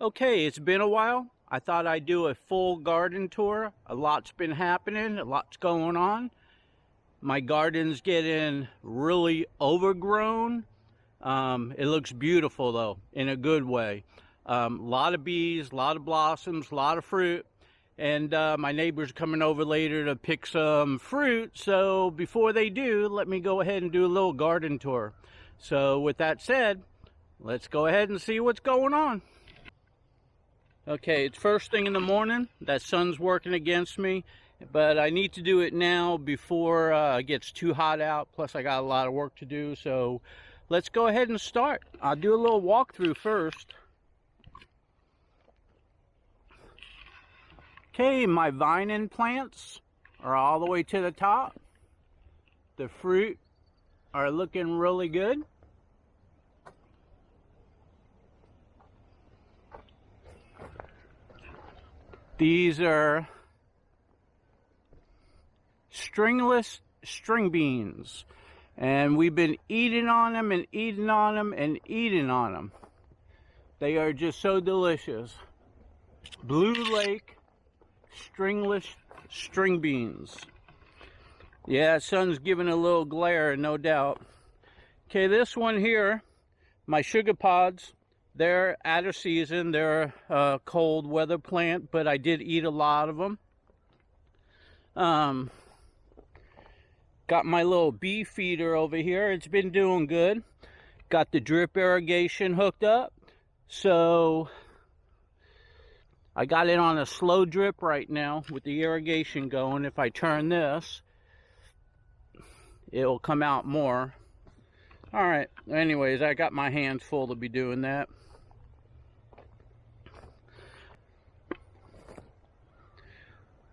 Okay, it's been a while. I thought I'd do a full garden tour. A lot's been happening, a lot's going on. My garden's getting really overgrown. It looks beautiful though, in a good way. A lot of bees, a lot of blossoms, a lot of fruit. And my neighbor's coming over later to pick some fruit. So before they do, let me go ahead and do a little garden tour. So with that said, let's go ahead and see what's going on. Okay, it's first thing in the morning. That sun's working against me, but I need to do it now before it gets too hot out. Plus, I got a lot of work to do, so let's go ahead and start. I'll do a little walkthrough first. Okay, my vining plants are all the way to the top. The fruit are looking really good. These are stringless string beans, and we've been eating on them and eating on them and eating on them. They are just so delicious. Blue Lake stringless string beans. Yeah, sun's giving a little glare, no doubt. Okay, this one here, my sugar pods. They're out of season. They're a cold weather plant, but I did eat a lot of them. Got my little bee feeder over here. It's been doing good. Got the drip irrigation hooked up. So I got it on a slow drip right now with the irrigation going. If I turn this, it will come out more. All right, anyways, I got my hands full to be doing that.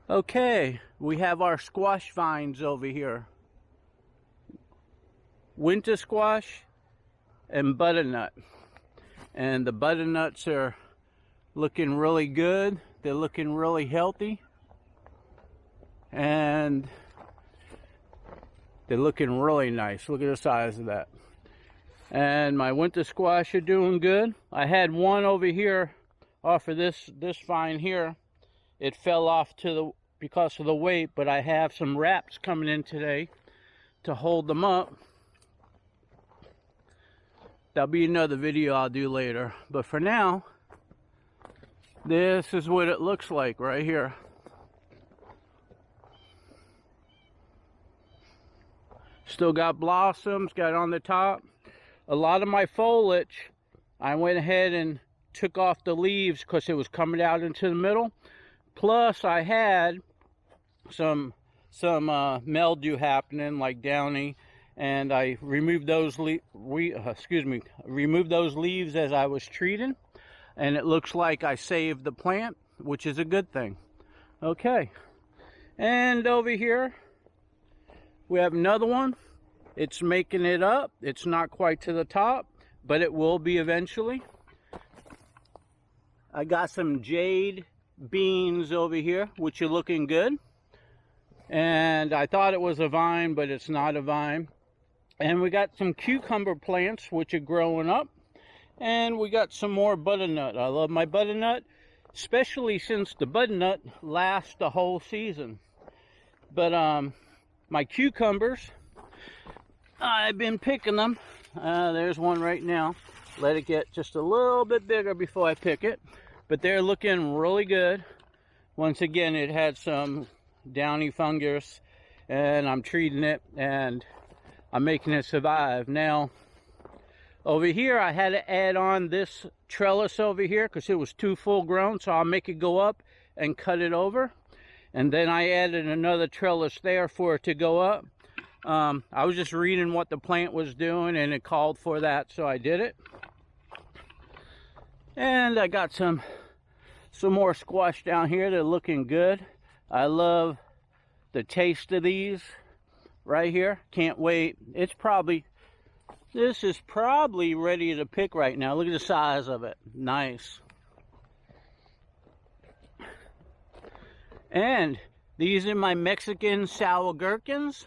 Okay, we have our squash vines over here. Winter squash and butternut. And the butternuts are looking really good. They're looking really healthy. And they're looking really nice. Look at the size of that. And my winter squash are doing good. I had one over here off of this vine here. It fell off because of the weight, but I have some wraps coming in today to hold them up. That'll be another video I'll do later. But for now, this is what it looks like right here. Still got blossoms, got on the top. A lot of my foliage, I went ahead and took off the leaves because it was coming out into the middle. Plus, I had some mildew happening, like downy, and I removed those removed those leaves as I was treating, and it looks like I saved the plant, which is a good thing. Okay, and over here we have another one. It's making it up. It's not quite to the top, but it will be eventually. I got some jade beans over here, which are looking good. And I thought it was a vine, but it's not a vine. And we got some cucumber plants, which are growing up. And we got some more butternut. I love my butternut, especially since the butternut lasts the whole season. But my cucumbers, I've been picking them. There's one right now. Let it get just a little bit bigger before I pick it. But they're looking really good. Once again, it had some downy fungus, and I'm treating it, and I'm making it survive. Now, over here, I had to add on this trellis over here because it was too full grown, so I'll make it go up and cut it over. And then I added another trellis there for it to go up. I was just reading what the plant was doing, and it called for that, so I did it. And I got some more squash down here. They're looking good. I love the taste of these right here. Can't wait. This is probably ready to pick right now. Look at the size of it. Nice. And these are my Mexican sour gherkins.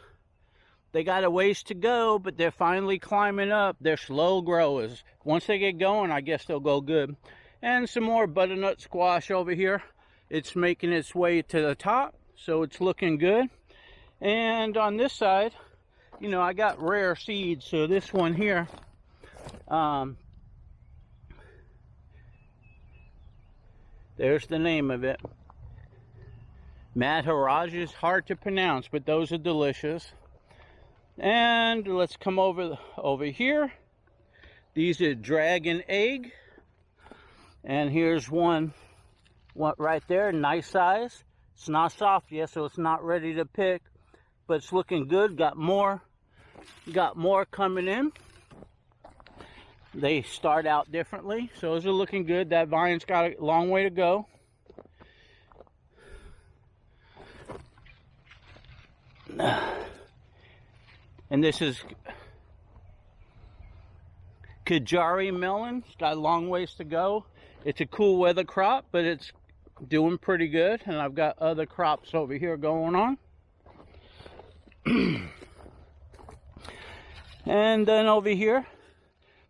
They got a ways to go, but they're finally climbing up. They're slow growers. Once they get going, I guess they'll go good. And some more butternut squash over here. It's making its way to the top, so it's looking good. And on this side, you know, I got rare seeds, so this one here, there's the name of it. Maharaj, hard to pronounce, but those are delicious. And let's come over here. These are dragon egg. And here's one right there, nice size. It's not soft yet, so it's not ready to pick, but it's looking good. Got more coming in. They start out differently, so those are looking good. That vine's got a long way to go. And this is Kajari melon. It's got a long ways to go. It's a cool weather crop, but it's doing pretty good. And I've got other crops over here going on. And then over here,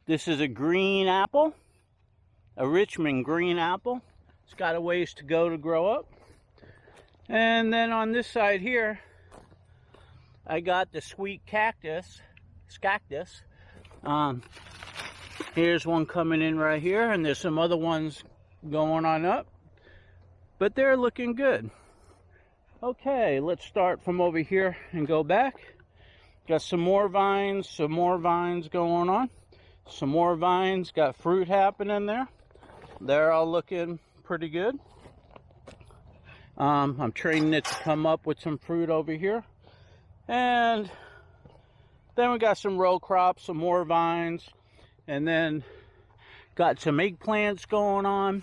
this is a green apple, a Richmond green apple. It's got a ways to go to grow up. And then on this side here, I got the sweet cactus. Here's one coming in right here, and there's some other ones going on up, but they're looking good. Okay, let's start from over here and go back. Got some more vines going on. Some more vines, got fruit happening there. They're all looking pretty good. I'm training it to come up with some fruit over here. And then we got some row crops, some more vines, and then got some eggplants going on.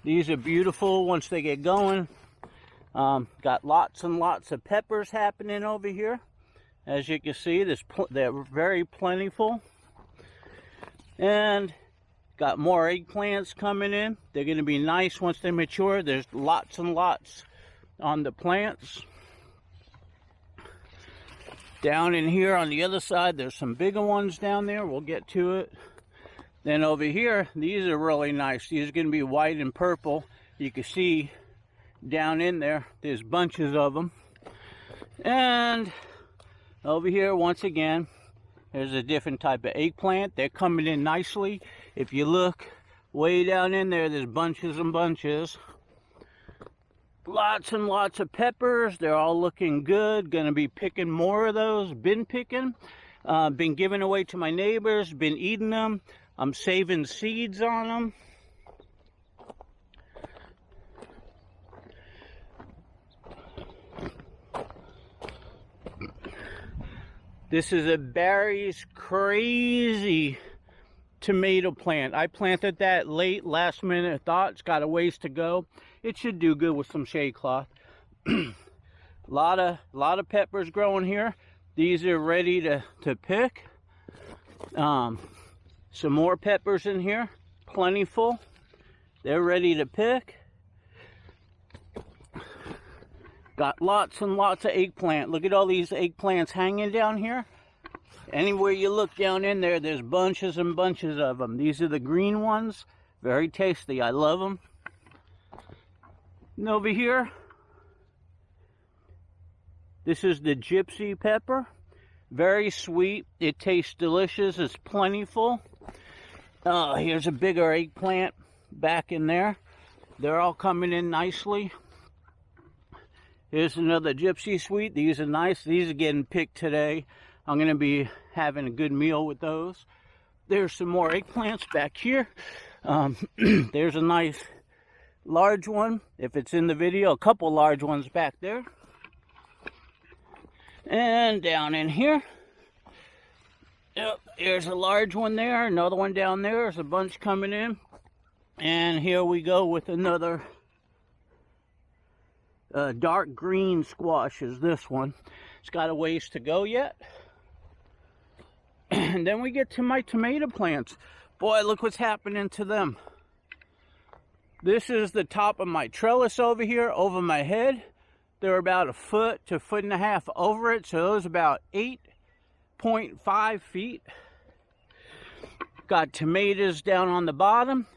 These are beautiful once they get going. Got lots and lots of peppers happening over here. As you can see, they're very plentiful. And got more eggplants coming in. They're going to be nice once they mature. There's lots and lots on the plants. Down in here on the other side, there's some bigger ones down there. We'll get to it. Then over here, these are really nice. These are going to be white and purple. You can see down in there, there's bunches of them. And over here, once again, there's a different type of eggplant. They're coming in nicely. If you look way down in there, there's bunches and bunches. Lots and lots of peppers. They're all looking good. Gonna be picking more of those. Been picking. Been giving away to my neighbors. Been eating them. I'm saving seeds on them. This is a Barry's crazy tomato plant. I planted that late, last minute thought. It's got a ways to go. It should do good with some shade cloth. lot of peppers growing here. These are ready to pick. Some more peppers in here, plentiful. They're ready to pick. Got lots and lots of eggplant. Look at all these eggplants hanging down here. Anywhere you look down in there, there's bunches and bunches of them. These are the green ones. Very tasty. I love them. And over here, this is the gypsy pepper. Very sweet. It tastes delicious. It's plentiful. Here's a bigger eggplant back in there. They're all coming in nicely. Here's another gypsy sweet. These are nice. These are getting picked today. I'm going to be having a good meal with those. There's some more eggplants back here. There's a nice large one. If it's in the video, a couple large ones back there. And down in here. Yep, here's a large one there. Another one down there. There's a bunch coming in. And here we go with another dark green squash is this one. It's got a ways to go yet. And then we get to my tomato plants. Boy, look what's happening to them. This is the top of my trellis over here, over my head. They're about a foot to a foot and a half over it, so those about 8.5 feet. Got tomatoes down on the bottom.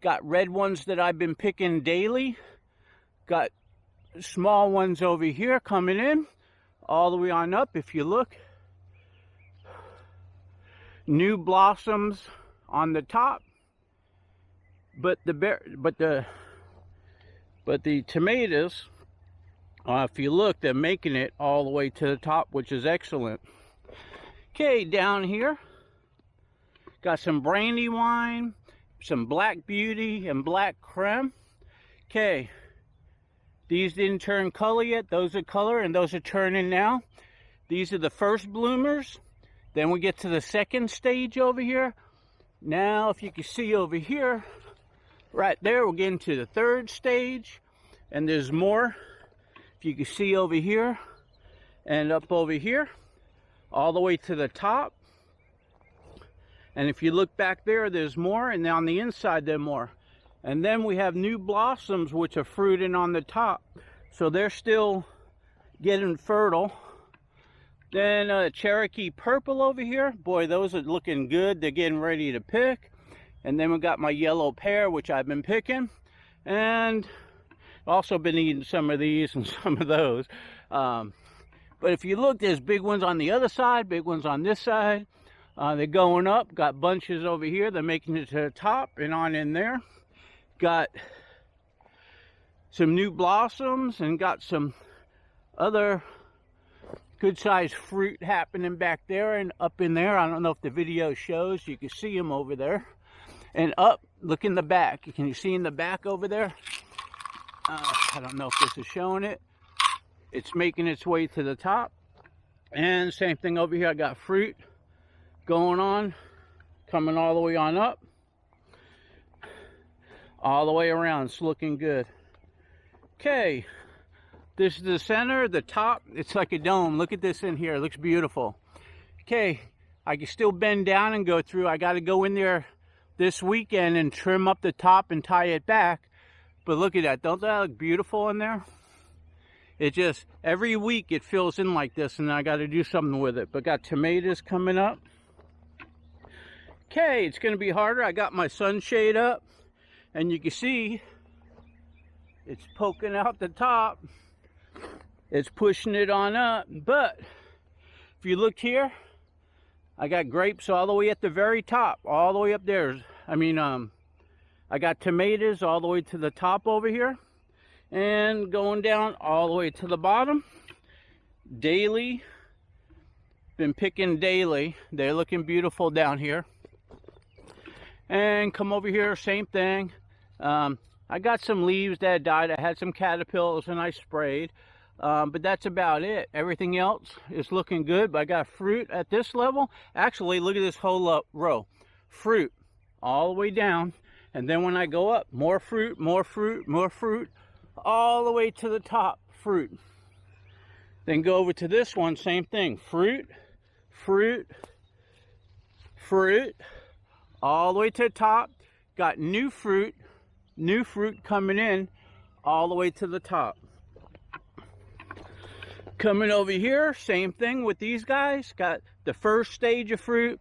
Got red ones that I've been picking daily. Got small ones over here coming in all the way on up. If you look, new blossoms on the top, but the tomatoes, if you look, they're making it all the way to the top, which is excellent. Okay, down here got some Brandywine, some Black Beauty, and Black Creme. Okay, these didn't turn color yet. Those are color, and those are turning now. These are the first bloomers. Then we get to the second stage over here. Now, if you can see over here, right there, we're getting to the third stage, and there's more. If you can see over here and up over here, all the way to the top. And if you look back there, there's more, and on the inside there's more. And then we have new blossoms which are fruiting on the top, so they're still getting fertile. Then Cherokee Purple over here, boy, those are looking good. They're getting ready to pick. And then we got my yellow pear, which I've been picking, and also been eating some of these and some of those. But if you look, there's big ones on the other side, big ones on this side. They're going up. Got bunches over here. They're making it to the top and on in there. Got some new blossoms and got some other good sized fruit happening back there and up in there. I don't know if the video shows. You can see them over there. And up, look in the back. Can you see in the back over there? I don't know if this is showing it. It's making its way to the top. And same thing over here. I got fruit going on, coming all the way on up, all the way around. It's looking good. Okay, this is the center, the top. It's like a dome. Look at this in here. It looks beautiful. Okay, I can still bend down and go through. I got to go in there this weekend and trim up the top and tie it back. But look at that. Don't that look beautiful in there? It just, every week it fills in like this, and I got to do something with it. But got tomatoes coming up. Okay, it's going to be harder. I got my sunshade up, and you can see it's poking out the top. It's pushing it on up. But if you look here, I got grapes all the way at the very top, all the way up there. I got tomatoes all the way to the top over here, and going down all the way to the bottom. Daily, been picking daily. They're looking beautiful down here. And come over here, same thing. I got some leaves that died. I had some caterpillars and I sprayed. But that's about it. Everything else is looking good. But I got fruit at this level. Actually, look at this whole row. Fruit all the way down. And then when I go up, more fruit, more fruit, more fruit. All the way to the top, fruit. Then go over to this one, same thing. Fruit, fruit, fruit. All the way to the top. Got new fruit coming in all the way to the top. Coming over here, same thing with these guys. Got the first stage of fruit,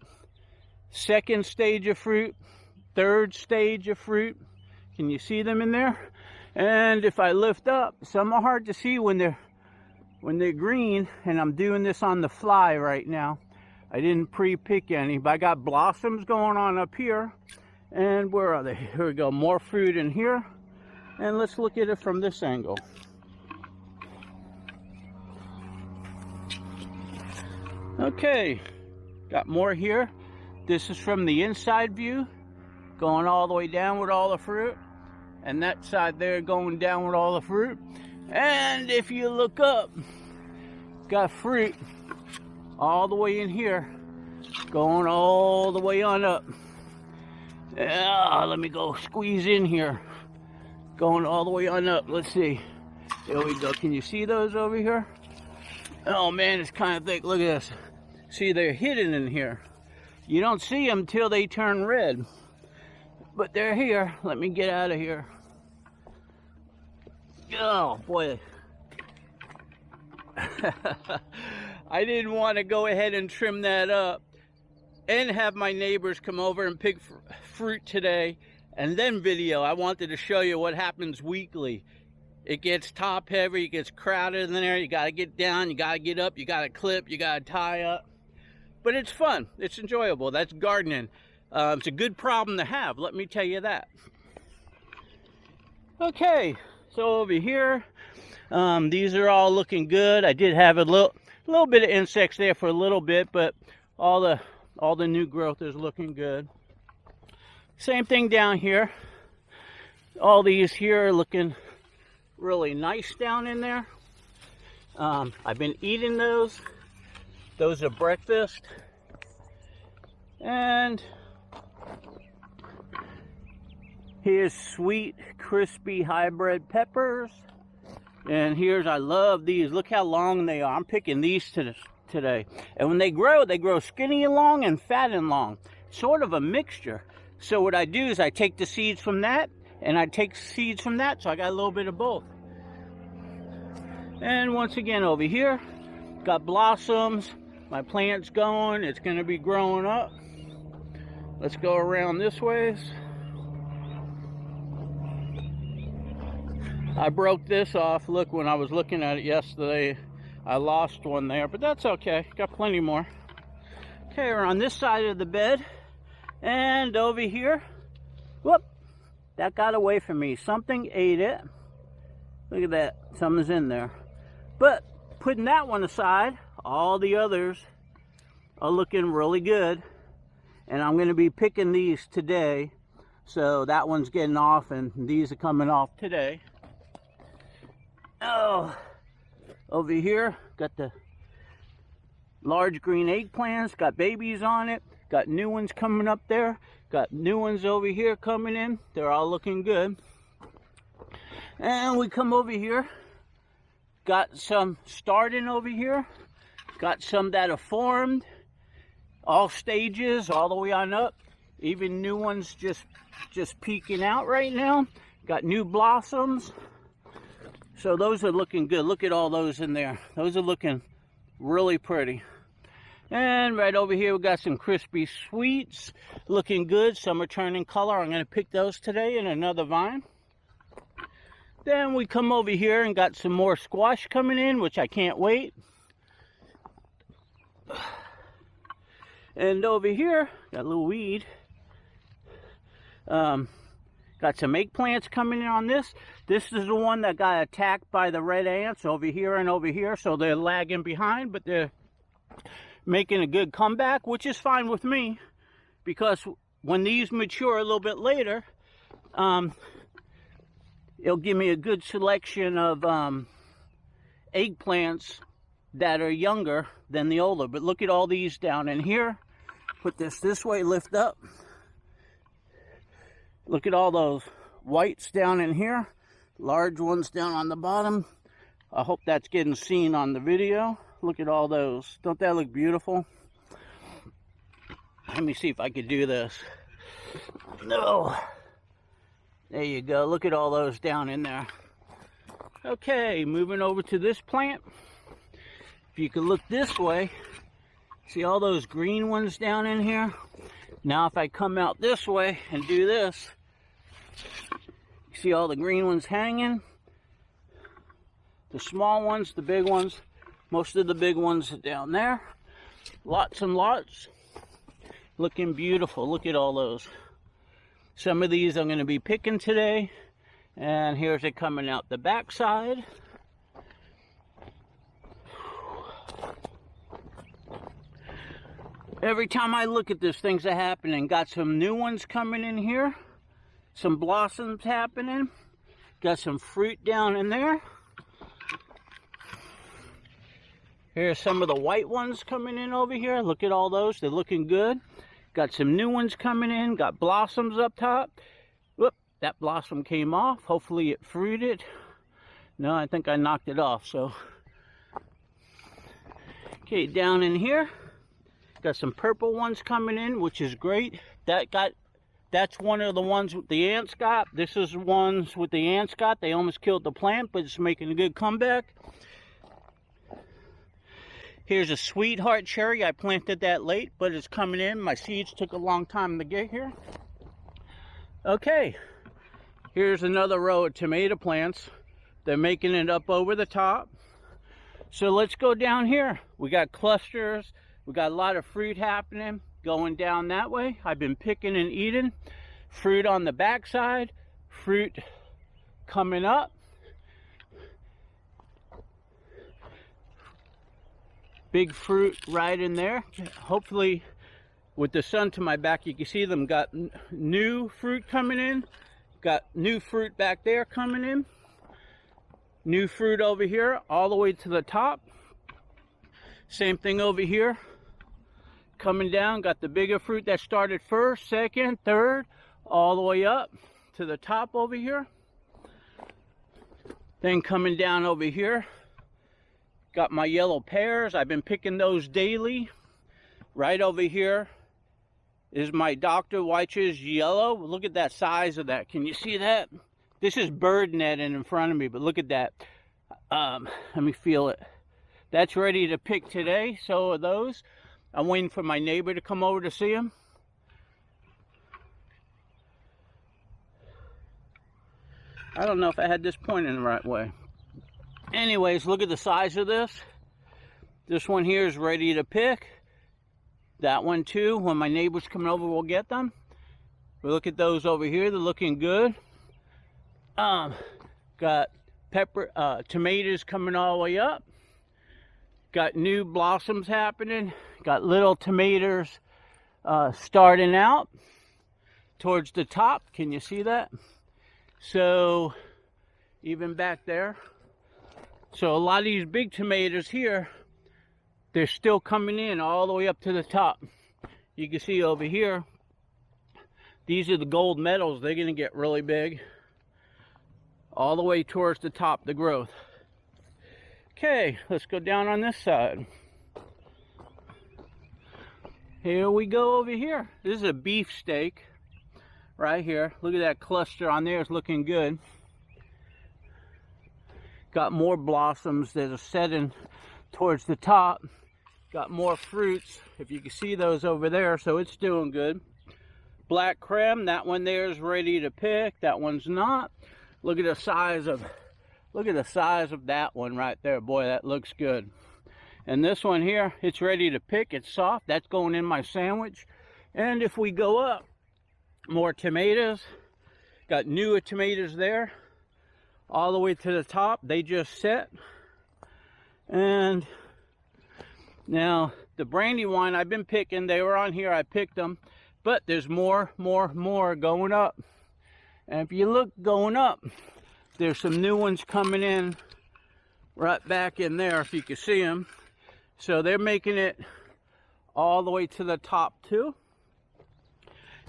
second stage of fruit, third stage of fruit. Can you see them in there? And if I lift up, some are hard to see when they're green, and I'm doing this on the fly right now. I didn't pre-pick any, but I got blossoms going on up here. And where are they? Here we go, more fruit in here. And let's look at it from this angle. Okay, got more here. This is from the inside view, going all the way down with all the fruit. And that side there going down with all the fruit. And if you look up, got fruit all the way in here, going all the way on up. Let me go squeeze in here, going all the way on up. Let's see. There we go. Can you see those over here? Oh man, it's kind of thick. Look at this. See, they're hidden in here. You don't see them till they turn red, but they're here. Let me get out of here. Oh boy. I didn't want to go ahead and trim that up and have my neighbors come over and pick fruit today and then video. I wanted to show you what happens weekly. It gets top heavy, it gets crowded in there, you gotta get down, you gotta get up, you gotta clip, you gotta tie up. But it's fun, it's enjoyable, that's gardening. It's a good problem to have, let me tell you that. Okay, so over here, these are all looking good. I did have a little bit of insects there for a little bit, but all the new growth is looking good. Same thing down here. All these here are looking really nice down in there. I've been eating those. Those are breakfast. And here's sweet, crispy hybrid peppers. And here's, I love these. Look how long they are. I'm picking these today. And when they grow skinny and long and fat and long. Sort of a mixture. So what I do is I take the seeds from that and I take seeds from that, so I got a little bit of both. And once again over here, got blossoms. My plant's going, it's gonna be growing up. Let's go around this ways. I broke this off. Look, when I was looking at it yesterday, I lost one there, but that's okay. Got plenty more. Okay, we're on this side of the bed. And over here, whoop, that got away from me. Something ate it. Look at that, something's in there. But putting that one aside, all the others are looking really good. And I'm gonna be picking these today. So that one's getting off and these are coming off today. Oh, over here, got the large green eggplants, got babies on it. Got new ones coming up there. Got new ones over here coming in. They're all looking good. And we come over here. Got some starting over here. Got some that are formed. All stages, all the way on up. Even new ones just peeking out right now. Got new blossoms. So those are looking good. Look at all those in there. Those are looking really pretty. And right over here we got some crispy sweets, looking good. Some are turning color. I'm going to pick those today in another vine. Then we come over here and got some more squash coming in, which I can't wait. And over here, got a little weed. Got some eggplants coming in on this. This is the one that got attacked by the red ants over here and over here, so they're lagging behind, but they're making a good comeback, which is fine with me, because when these mature a little bit later, it'll give me a good selection of eggplants that are younger than the older. But look at all these down in here. Put this way, lift up. Look at all those whites down in here, large ones down on the bottom. I hope that's getting seen on the video. Look at all those. Don't that look beautiful? Let me see if I could do this. No. There you go. Look at all those down in there. Okay, moving over to this plant. If you could look this way, see all those green ones down in here? Now if I come out this way and do this, you see all the green ones hanging? The small ones, the big ones. Most of the big ones are down there. Lots and lots. Looking beautiful. Look at all those. Some of these I'm going to be picking today. And here's it coming out the back side. Every time I look at this, things are happening. Got some new ones coming in here. Some blossoms happening. Got some fruit down in there. Here's some of the white ones coming in over here. Look at all those. They're looking good. Got some new ones coming in. Got blossoms up top. Whoop, that blossom came off. Hopefully it fruited. No, I think I knocked it off. So, okay, down in here, got some purple ones coming in, which is great. That's one of the ones with the ants got. This is ones with the ants got. They almost killed the plant, but it's making a good comeback. Here's a sweetheart cherry. I planted that late, but it's coming in. My seeds took a long time to get here. Okay, here's another row of tomato plants. They're making it up over the top. So let's go down here. We got clusters. We got a lot of fruit happening going down that way. I've been picking and eating. Fruit on the backside. Fruit coming up. Big fruit right in there. Hopefully, with the sun to my back, you can see them. Got new fruit coming in. Got new fruit back there coming in. New fruit over here, all the way to the top. Same thing over here. Coming down, got the bigger fruit that started first, second, third, all the way up to the top over here. Then coming down over here, got my yellow pears. I've been picking those daily. Right over here is my Dr. Weich's yellow. Look at that size of that. Can you see that? This is bird netting in front of me, but look at that. Let me feel it. That's ready to pick today. So are those. I'm waiting for my neighbor to come over to see them. I don't know if I had this pointing the right way. Anyways, look at the size of this. This one here is ready to pick. That one too. When my neighbor's coming over, we'll get them. But look at those over here. They're looking good. Got tomatoes coming all the way up. Got new blossoms happening. Got little tomatoes starting out towards the top. Can you see that? So even back there. So a lot of these big tomatoes here, they're still coming in all the way up to the top. You can see over here, these are the gold medals. They're going to get really big. All the way towards the top, the growth. Okay, let's go down on this side. Here we go over here. This is a beef steak right here. Look at that cluster on there. It's looking good. Got more blossoms that are setting towards the top. Got more fruits, if you can see those over there, so it's doing good. Black creme, that one there is ready to pick. That one's not. Look at the size of that one right there. Boy, that looks good. And this one here, it's ready to pick. It's soft. That's going in my sandwich. And if we go up, more tomatoes. Got newer tomatoes there. All the way to the top. They just set. And now the Brandywine I've been picking. They were on here. I picked them. But there's more going up. And if you look going up, there's some new ones coming in right back in there, if you can see them. So they're making it all the way to the top too.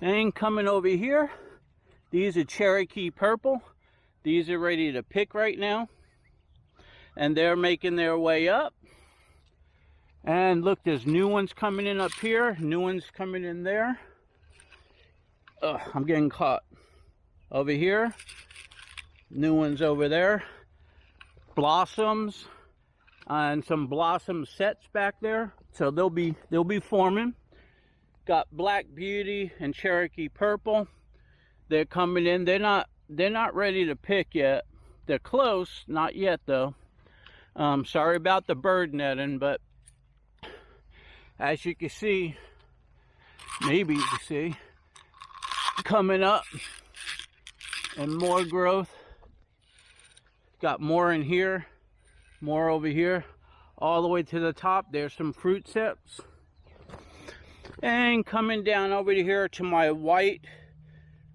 And coming over here, these are Cherokee Purple. These are ready to pick right now. And they're making their way up. And look, there's new ones coming in up here, new ones coming in there. I'm getting caught. Over here, new ones over there. Blossoms and some blossom sets back there. So they'll be forming. Got Black Beauty and Cherokee Purple. They're coming in. They're not ready to pick yet. They're close, not yet though. Sorry about the bird netting, but as you can see, maybe you can see, coming up and more growth. Got more in here, more over here, all the way to the top. There's some fruit sets. And coming down over here to my white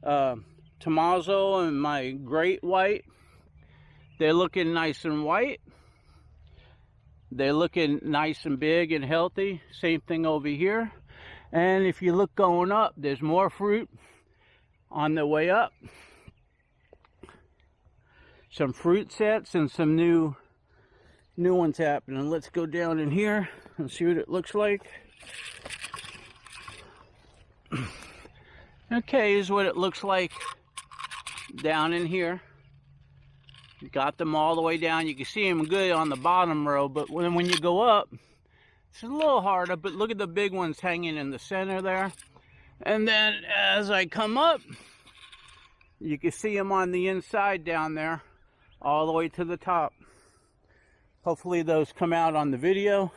Tommaso and my great white. They're looking nice and white. They're looking nice and big and healthy. Same thing over here. And if you look going up, there's more fruit on the way up. Some fruit sets and some new ones happening. Let's go down in here and see what it looks like. Okay, here's what it looks like down in here. Got them all the way down. You can see them good on the bottom row, but when you go up, it's a little harder. But look at the big ones hanging in the center there. And then as I come up, You can see them on the inside down there, all the way to the top. Hopefully those come out on the video.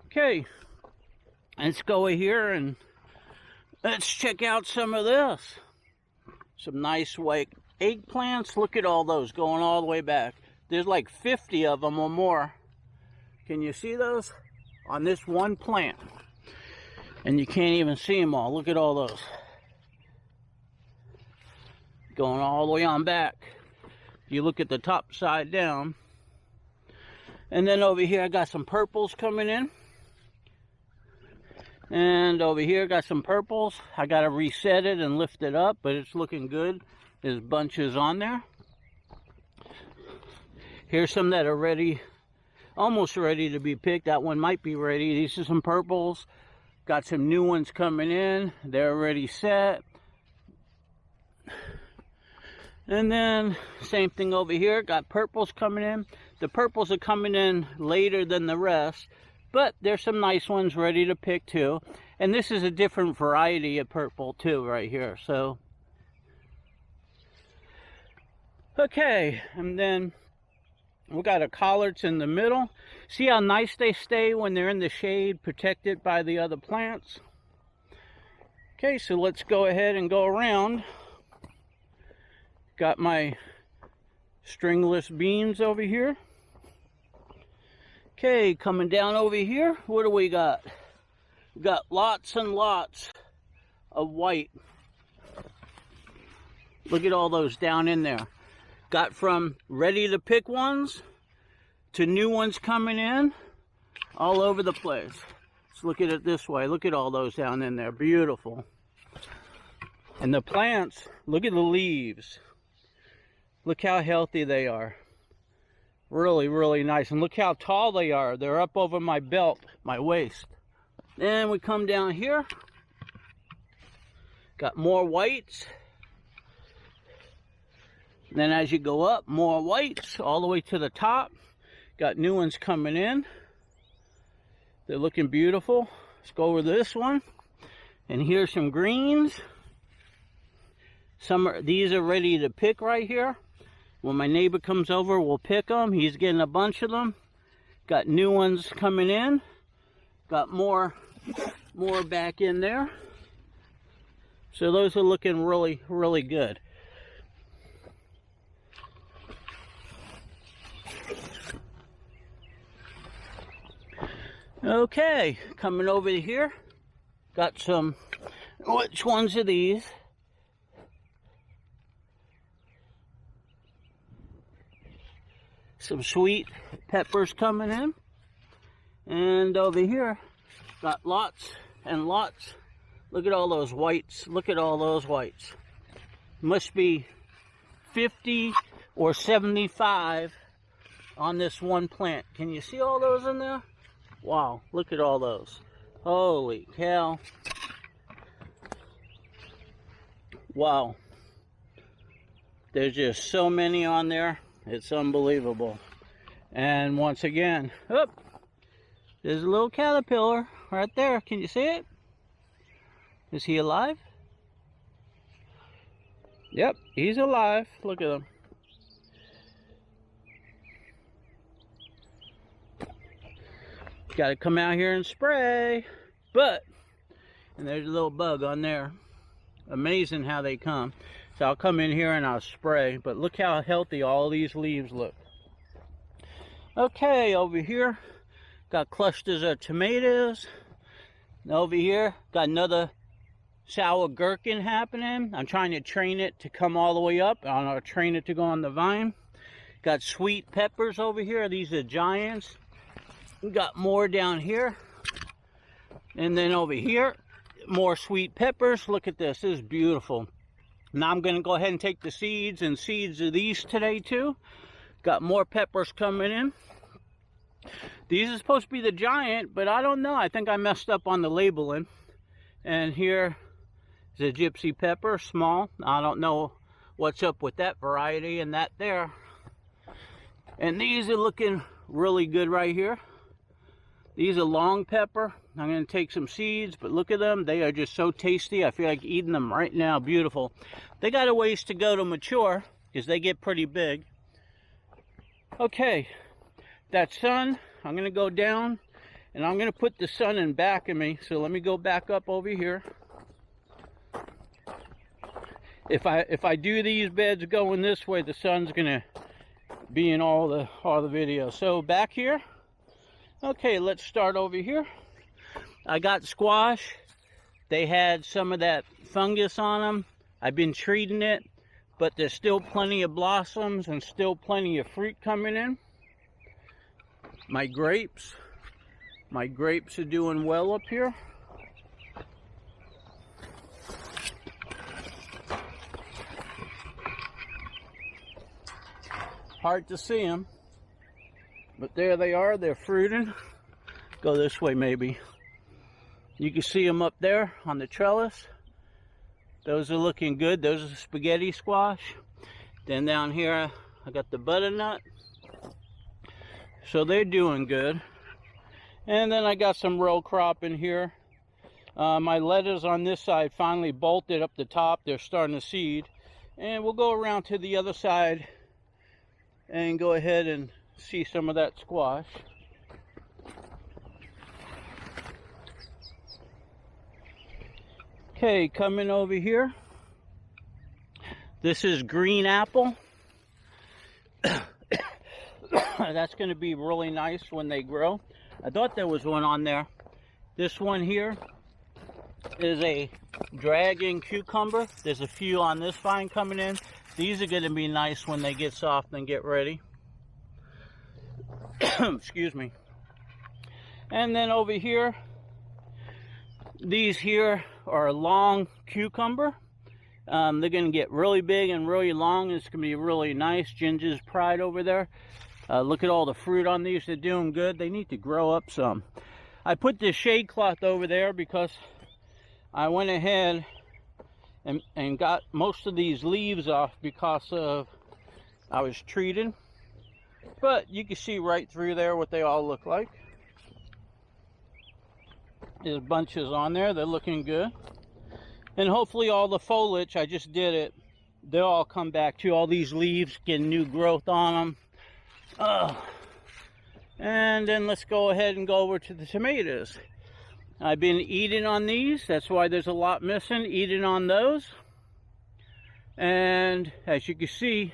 Okay, let's go here and let's check out some of this. Some nice white eggplants. Look at all those going all the way back. There's like 50 of them or more. Can you see those? On this one plant. And you can't even see them all. Look at all those. Going all the way on back. You look at the top side down. And then over here I got some purples coming in. And over here got some purples. I got to reset it and lift it up, but it's looking good. There's bunches on there. Here's some that are ready, almost ready to be picked. That one might be ready. These are some purples. Got some new ones coming in. They're already set. And then same thing over here. Got purples coming in. The purples are coming in later than the rest, but there's some nice ones ready to pick too. And this is a different variety of purple too right here. So, okay, and then we got our collards in the middle. See how nice they stay when they're in the shade, protected by the other plants. Okay, so let's go ahead and go around. Got my stringless beans over here. Okay, coming down over here, what do we got? We got lots and lots of white. Look at all those down in there. Got from ready to pick ones to new ones coming in all over the place. Let's look at it this way. Look at all those down in there. Beautiful. And the plants, look at the leaves. Look how healthy they are. Really, really nice. And look how tall they are. They're up over my belt, my waist. Then we come down here. Got more whites. Then as you go up, more whites all the way to the top. Got new ones coming in. They're looking beautiful. Let's go over this one. And here's some greens. These are ready to pick right here. When my neighbor comes over, we'll pick them. He's getting a bunch of them. Got new ones coming in. Got more back in there. So those are looking really, really good. Okay, coming over here. Got some, which ones are these? Some sweet peppers coming in. And over here, got lots and lots. Look at all those whites. Look at all those whites. Must be 50 or 75 on this one plant. Can you see all those in there? Wow, look at all those. Holy cow. Wow. There's just so many on there. It's unbelievable. And once again, there's a little caterpillar right there. Can you see it? Is he alive? Yep, he's alive. Look at him. Got to come out here and spray. And there's a little bug on there. Amazing how they come. So I'll come in here and I'll spray. But look how healthy all these leaves look. Okay, over here, got clusters of tomatoes. And over here, got another sour gherkin happening. I'm trying to train it to come all the way up. I'll train it to go on the vine. Got sweet peppers over here. These are giants. We got more down here. And then over here, more sweet peppers. Look at this. This is beautiful. Now I'm going to go ahead and take the seeds and seeds of these today too. Got more peppers coming in. These are supposed to be the giant, but I don't know. I think I messed up on the labeling. And here is a gypsy pepper, small. I don't know what's up with that variety and that there. And these are looking really good right here. These are long pepper. I'm going to take some seeds, but look at them. They are just so tasty. I feel like eating them right now. Beautiful. They got a ways to go to mature because they get pretty big. Okay, that sun, I'm going to go down and I'm going to put the sun in back of me. So let me go back up over here. If I do these beds going this way, the sun's going to be in all the videos. So back here. Okay, let's start over here. I got squash. They had some of that fungus on them. I've been treating it, but there's still plenty of blossoms and still plenty of fruit coming in. My grapes are doing well up here. Hard to see them, but there they are. They're fruiting. Go this way maybe. You can see them up there on the trellis. Those are looking good. Those are spaghetti squash. Then down here I got the butternut. So they're doing good. And then I got some row crop in here. My lettuce on this side finally bolted up the top. They're starting to seed. And we'll go around to the other side and go ahead and see some of that squash. Okay, coming over here. This is green apple. That's going to be really nice when they grow. I thought there was one on there. This one here is a dragon cucumber. There's a few on this vine coming in. These are going to be nice when they get soft and get ready. Excuse me. And then over here, these here are long cucumber. They're going to get really big and really long. It's going to be really nice. Ginger's Pride over there. Look at all the fruit on these. They're doing good. They need to grow up some. I put this shade cloth over there because I went ahead and got most of these leaves off because of I was treated. But you can see right through there what they all look like. There's bunches on there. They're looking good. And hopefully all the foliage, I just did it, they'll all come back too. All these leaves get new growth on them. And then let's go ahead and go over to the tomatoes. I've been eating on these. That's why there's a lot missing. Eating on those. And as you can see,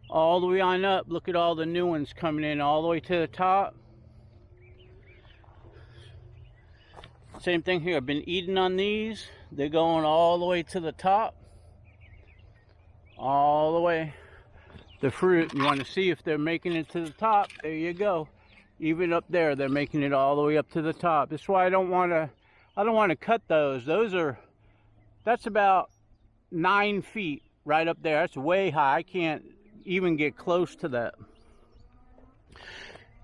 all the way on up, look at all the new ones coming in all the way to the top. Same thing here. I've been eating on these. They're going all the way to the top. All the way. The fruit, you want to see if they're making it to the top. There you go. Even up there, they're making it all the way up to the top. That's why I don't want to cut those. That's about 9 feet right up there. That's way high. I can't even get close to that.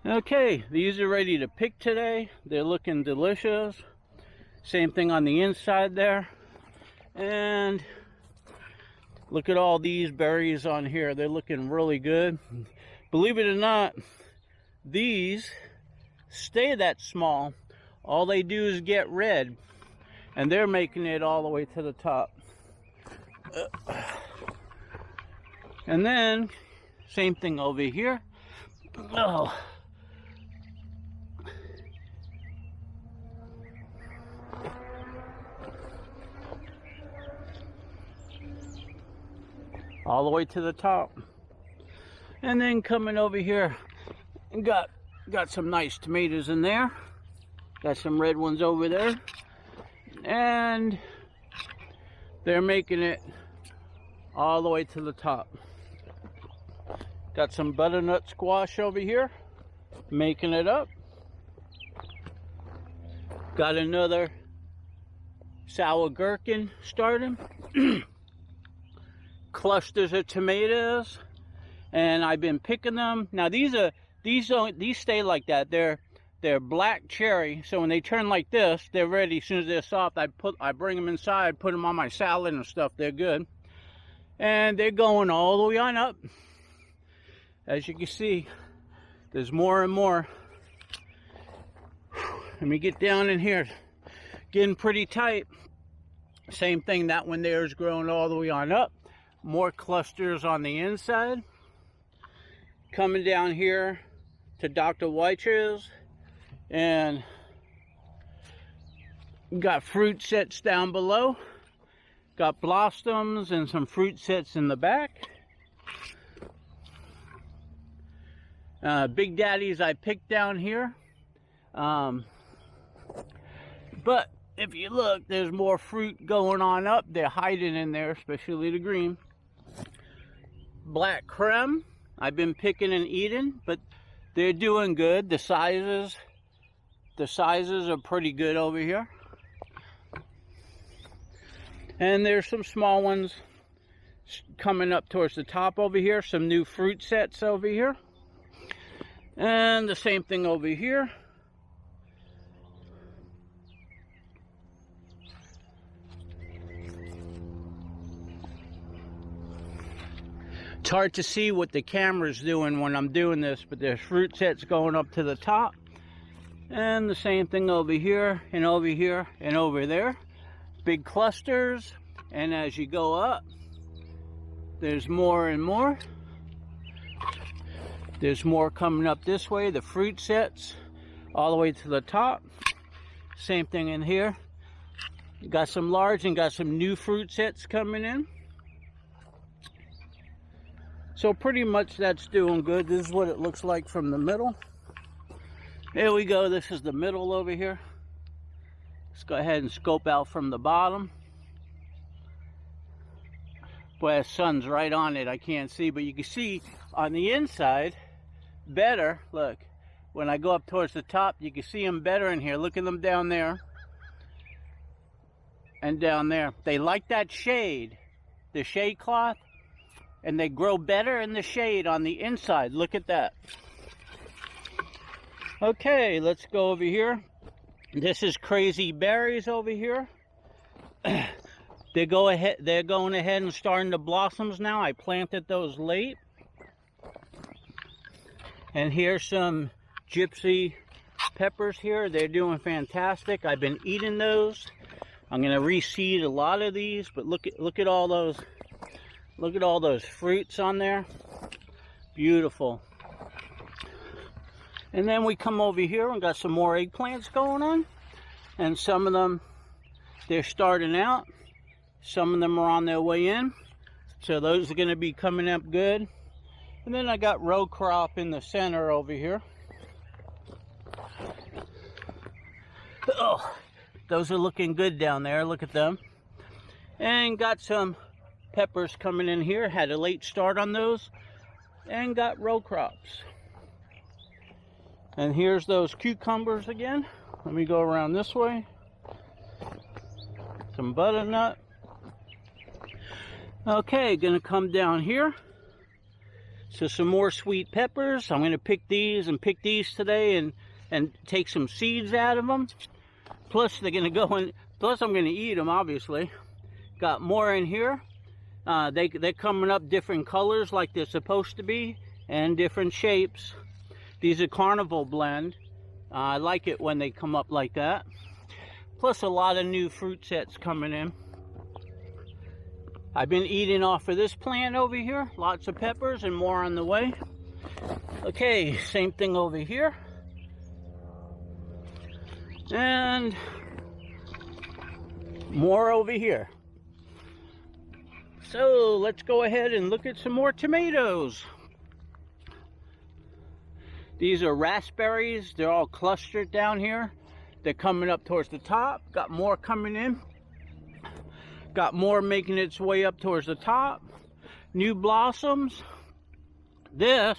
Okay, these are ready to pick today. They're looking delicious. Same thing on the inside there. And look at all these berries on here. They're looking really good. Believe it or not, these stay that small. All they do is get red. And they're making it all the way to the top. And then, same thing over here. Oh. All the way to the top. And then coming over here, got some nice tomatoes in there. Got some red ones over there. And they're making it all the way to the top. Got some butternut squash over here, making it up. Got another sour gherkin starting. Clusters of tomatoes, and I've been picking them. Now these stay like that. They're black cherry, so when they turn like this, they're ready. As soon as they're soft, I bring them inside, put them on my salad and stuff. They're good, and they're going all the way on up. As you can see, there's more and more. Let me get down in here. Getting pretty tight. Same thing, that one there is growing all the way on up. More clusters on the inside. Coming down here to Dr. White's, and got fruit sets down below. Got blossoms and some fruit sets in the back. Big Daddies I picked down here. But if you look, there's more fruit going on up. They're hiding in there, especially the green. Black creme, I've been picking and eating, but they're doing good. The sizes are pretty good over here. And there's some small ones coming up towards the top over here. Some new fruit sets over here. And the same thing over here. It's hard to see what the camera's doing when I'm doing this, but there's fruit sets going up to the top. And the same thing over here, and over here, and over there. Big clusters. And as you go up, there's more and more. There's more coming up this way, the fruit sets, all the way to the top. Same thing in here. Got some large and got some new fruit sets coming in. So pretty much that's doing good. This is what it looks like from the middle. There we go. This is the middle over here. Let's go ahead and scope out from the bottom. Boy, the sun's right on it. I can't see, but you can see on the inside better. Look, when I go up towards the top, you can see them better in here. Look at them down there and down there. They like that shade, the shade cloth, and they grow better in the shade on the inside. Look at that. Okay, let's go over here. This is Crazy Berries over here. They're going ahead and starting to blossoms now. I planted those late. And here's some gypsy peppers here. They're doing fantastic. I've been eating those. I'm going to reseed a lot of these, but look at all those. Look at all those fruits on there. Beautiful. And then we come over here and got some more eggplants going on. And some of them, they're starting out. Some of them are on their way in. So those are going to be coming up good. And then I got row crop in the center over here. Oh, those are looking good down there. Look at them. And got some peppers coming in here. Had a late start on those. And got row crops. And here's those cucumbers again. Let me go around this way. Some butternut. Okay, gonna come down here. So some more sweet peppers. I'm gonna pick these today and take some seeds out of them. Plus they're gonna go in, plus I'm gonna eat them obviously. Got more in here. They're coming up different colors like they're supposed to be and different shapes. These are carnival blend. I like it when they come up like that. Plus a lot of new fruit sets coming in. I've been eating off of this plant over here. Lots of peppers and more on the way. Okay, same thing over here. And more over here. So let's go ahead and look at some more tomatoes. These are raspberries. They're all clustered down here. They're coming up towards the top. Got more coming in. Got more making its way up towards the top. New blossoms. This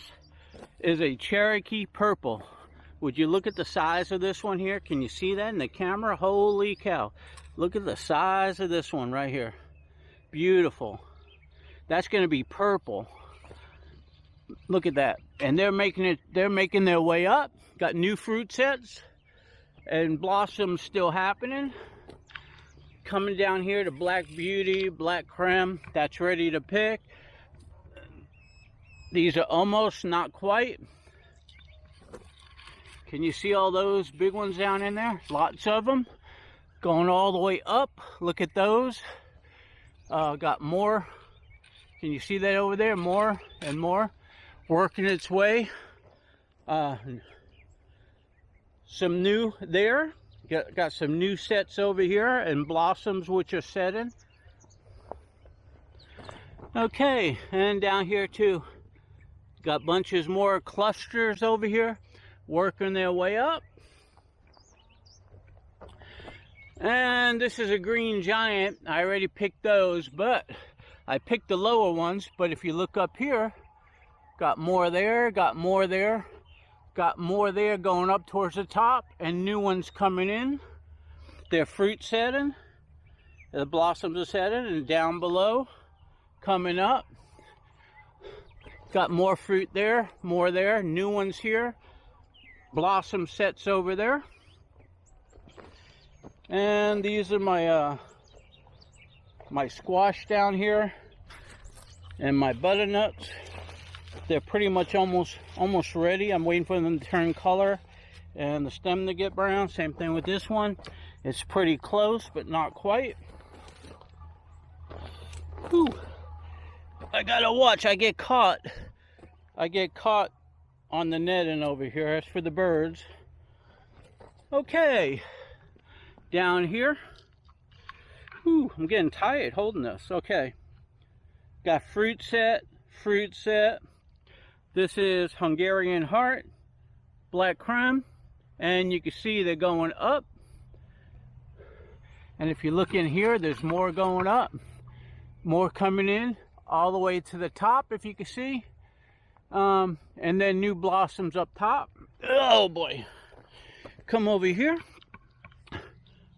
is a Cherokee purple. Would you look at the size of this one here? Can you see that in the camera? Holy cow. Look at the size of this one right here. Beautiful. That's going to be purple. Look at that. And they're making their way up. Got new fruit sets and blossoms still happening. Coming down here to Black Beauty, Black Creme, that's ready to pick. These are almost, not quite. Can you see all those big ones down in there? Lots of them. Going all the way up. Look at those. Got more. Can you see that over there? More and more. Working its way. Some new there. Got some new sets over here and blossoms which are setting. Okay, and down here too. Got bunches more clusters over here working their way up. And this is a green giant. I already picked those, but I picked the lower ones. But if you look up here, got more there, got more there, got more there going up towards the top, and new ones coming in. Their fruit setting, the blossoms are setting, and down below, coming up. Got more fruit there, more there, new ones here. Blossom sets over there. And these are my my squash down here and my butternuts. They're pretty much almost ready. I'm waiting for them to turn color and the stem to get brown. Same thing with this one. It's pretty close, but not quite. Whew. I gotta watch. I get caught on the netting over here. That's for the birds. Okay. Down here. Whew, I'm getting tired holding this. Okay. Got fruit set, fruit set. This is Hungarian heart, black crumb, and you can see they're going up. And if you look in here, there's more going up, more coming in all the way to the top, if you can see. And then new blossoms up top. Oh boy. Come over here.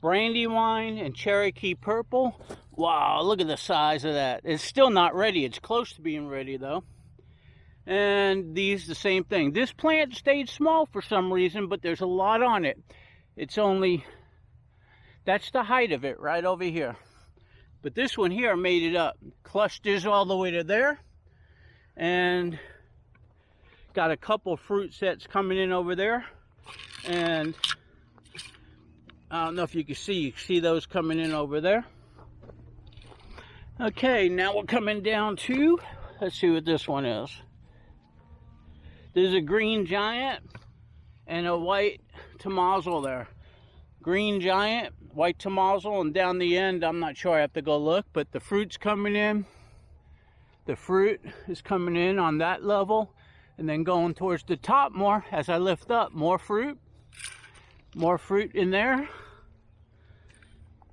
Brandywine and Cherokee purple. Wow, look at the size of that. It's still not ready. It's close to being ready though. And these the same thing. This plant stayed small for some reason, but there's a lot on it. It's only, that's the height of it right over here. But this one here made it up. Clusters all the way to there. And got a couple fruit sets coming in over there. And I don't know if you can see those coming in over there. Okay, now we're coming down to, let's see what this one is. There's a green giant and a white tomazel there. Green giant, white tomazel, and down the end, I'm not sure, I have to go look, but the fruit's coming in. The fruit is coming in on that level, and then going towards the top more as I lift up. More fruit in there.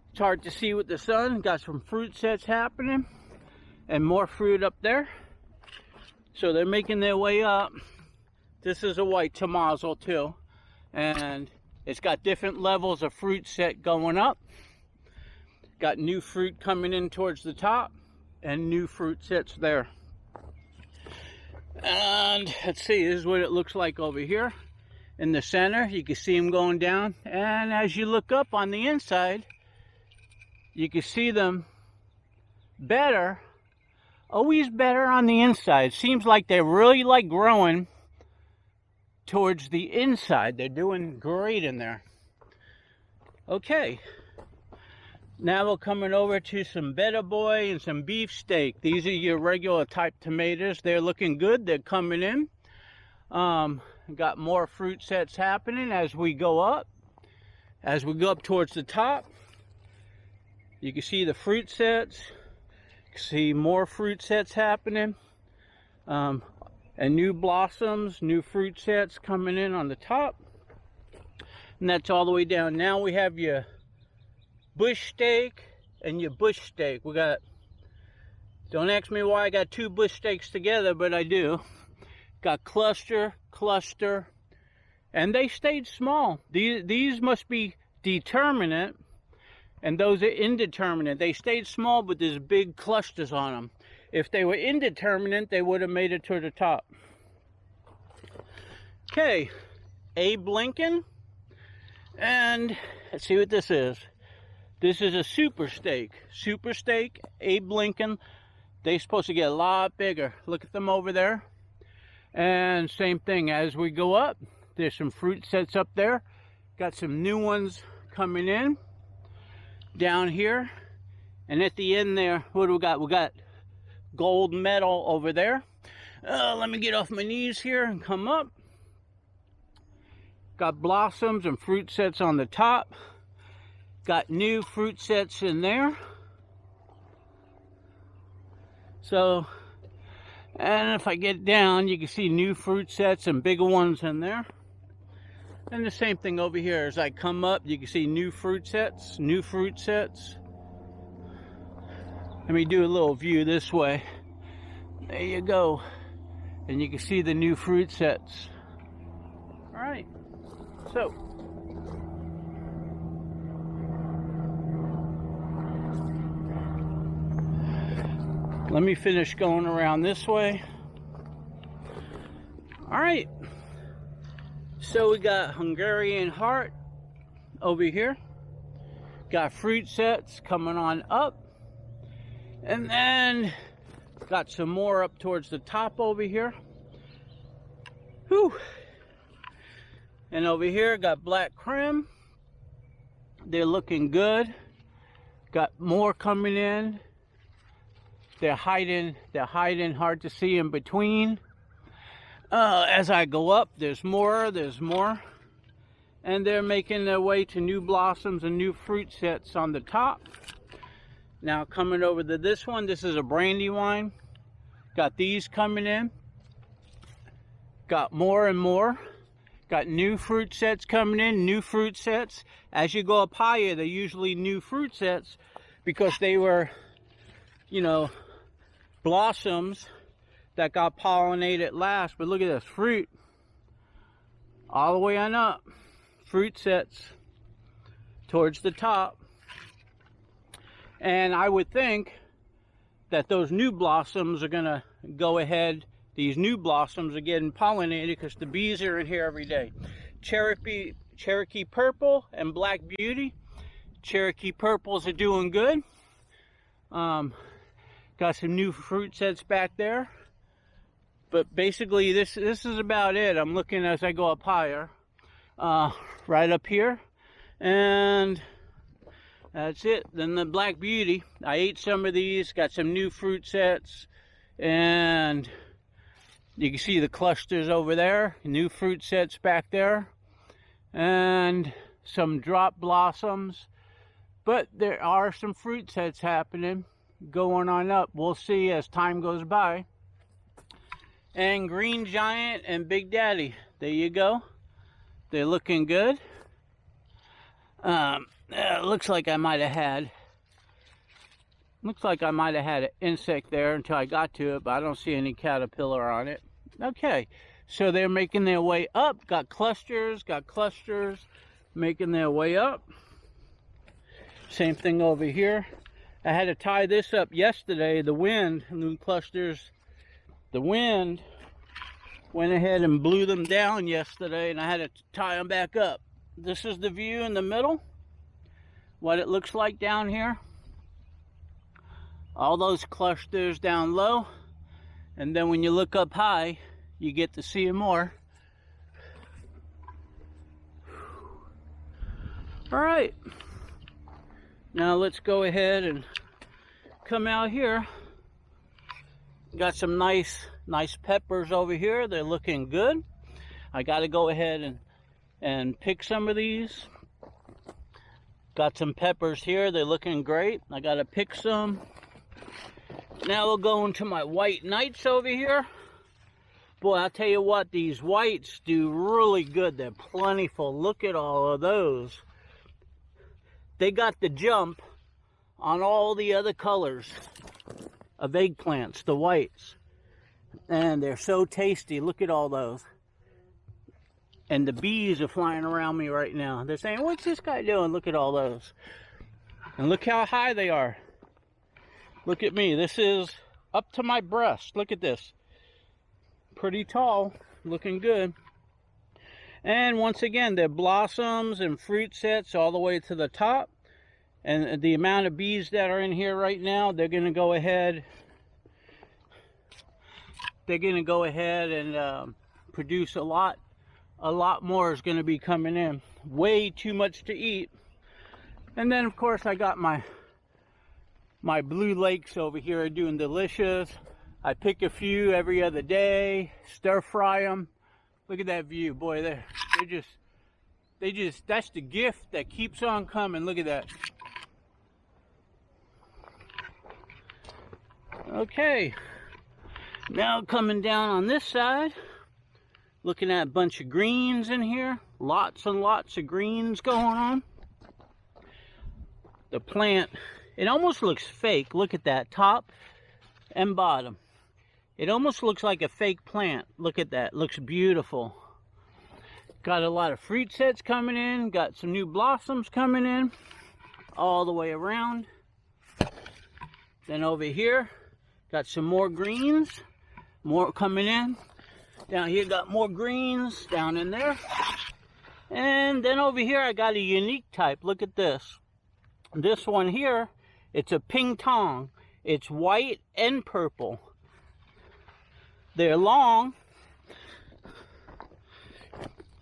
It's hard to see with the sun. Got some fruit sets happening and more fruit up there. So they're making their way up. This is a white tomazel too, and it's got different levels of fruit set going up. Got new fruit coming in towards the top and new fruit sets there. And let's see, this is what it looks like over here in the center. You can see them going down, and as you look up on the inside, you can see them better, always better on the inside. Seems like they're really like growing towards the inside. They're doing great in there. Okay, now we're coming over to some Better Boy and some beefsteak. These are your regular type tomatoes. They're looking good. They're coming in. Got more fruit sets happening as we go up. As we go up towards the top, you can see the fruit sets. You can see more fruit sets happening. And new blossoms, new fruit sets coming in on the top. And that's all the way down. Now we have your bush steak and your bush steak. We got, don't ask me why I got two bush steaks together, but I do. Got cluster, and they stayed small. These must be determinate, and those are indeterminate. They stayed small, but there's big clusters on them. If they were indeterminate, they would have made it to the top. Okay, Abe Lincoln, and let's see what this is. This is a super steak. Super steak, Abe Lincoln. They're supposed to get a lot bigger. Look at them over there. And same thing, as we go up, There's some fruit sets up there. Got some new ones coming in down here. And at the end there, what do we got? We got gold medal over there. Let me get off my knees here and come up. Got blossoms and fruit sets on the top. Got new fruit sets in there. So, and if I get down, you can see new fruit sets and bigger ones in there. And the same thing over here. As I come up, you can see new fruit sets, new fruit sets. Let me do a little view this way. There you go. And you can see the new fruit sets. All right. So, let me finish going around this way. All right. So we got Hungarian heart over here. Got fruit sets coming on up. And then got some more up towards the top over here. Whew. And over here got black creme. They're looking good. Got more coming in. They're hiding hard to see in between. As I go up, there's more. And they're making their way to new blossoms and new fruit sets on the top. Now coming over to this one, this is a brandy wine. Got these coming in. Got more and more. Got new fruit sets coming in, new fruit sets. As you go up higher, they're usually new fruit sets because they were, you know, blossoms that got pollinated last. But look at this, fruit. All the way on up. Fruit sets towards the top. And I would think that those new blossoms are gonna go ahead. These new blossoms are getting pollinated because the bees are in here every day. Cherokee Purple and Black Beauty. Cherokee Purples are doing good. Got some new fruit sets back there. But basically this is about it. I'm looking as I go up higher. Right up here. And that's it. Then the Black Beauty. I ate some of these. Got some new fruit sets. And you can see the clusters over there. New fruit sets back there. And some drop blossoms. But there are some fruit sets happening. Going on up. We'll see as time goes by. And Green Giant and Big Daddy. There you go. They're looking good. Looks like I might have had an insect there until I got to it, but I don't see any caterpillar on it. Okay, so they're making their way up. Got clusters, making their way up. Same thing over here. I had to tie this up yesterday. The wind, new clusters, the wind went ahead and blew them down yesterday, and I had to tie them back up. This is the view in the middle, what it looks like down here. All those clusters down low, and then when you look up high, you get to see more. All right, now let's go ahead and come out here. Got some nice peppers over here. They're looking good. I got to go ahead and pick some of these. Got some peppers here. They're looking great. I got to pick some. Now we'll go into my white knights over here. Boy, I'll tell you what, these whites do really good. They're plentiful. Look at all of those. They got the jump on all the other colors of eggplants, the whites. And they're so tasty. Look at all those. And the bees are flying around me right now. They're saying, what's this guy doing? Look at all those. And look how high they are. Look at me. This is up to my breast. Look at this. Pretty tall. Looking good. And once again, they're blossoms and fruit sets all the way to the top. And the amount of bees that are in here right now, they're going to go ahead. They're going to go ahead and produce a lot a lot more is going to be coming in. Way too much to eat. And then of course I got my blue lakes over here doing delicious. I pick a few every other day, stir fry them. Look at that view, boy. They just, that's the gift that keeps on coming. Look at that. Okay, now coming down on this side, looking at a bunch of greens in here. Lots and lots of greens going on. The plant, it almost looks fake. Look at that, top and bottom. It almost looks like a fake plant. Look at that, looks beautiful. Got a lot of fruit sets coming in, got some new blossoms coming in all the way around. Then over here, got some more greens, more coming in. Down here, got more greens down in there. And then over here, I got a unique type. Look at this. This one here, it's a ping tong. It's white and purple. They're long.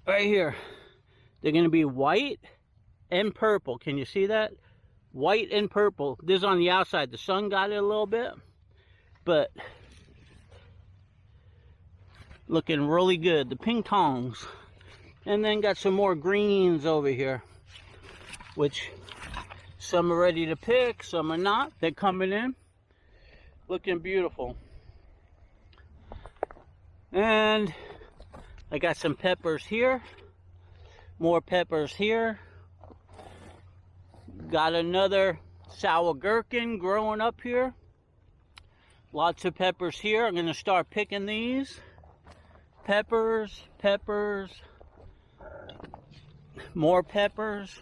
Right here. They're going to be white and purple. Can you see that? White and purple. This is on the outside. The sun got it a little bit. But looking really good. The ping tongs. And then got some more greens over here. Which some are ready to pick. Some are not. They're coming in. Looking beautiful. And I got some peppers here. More peppers here. Got another sour gherkin growing up here. Lots of peppers here. I'm going to start picking these. Peppers, peppers. More peppers.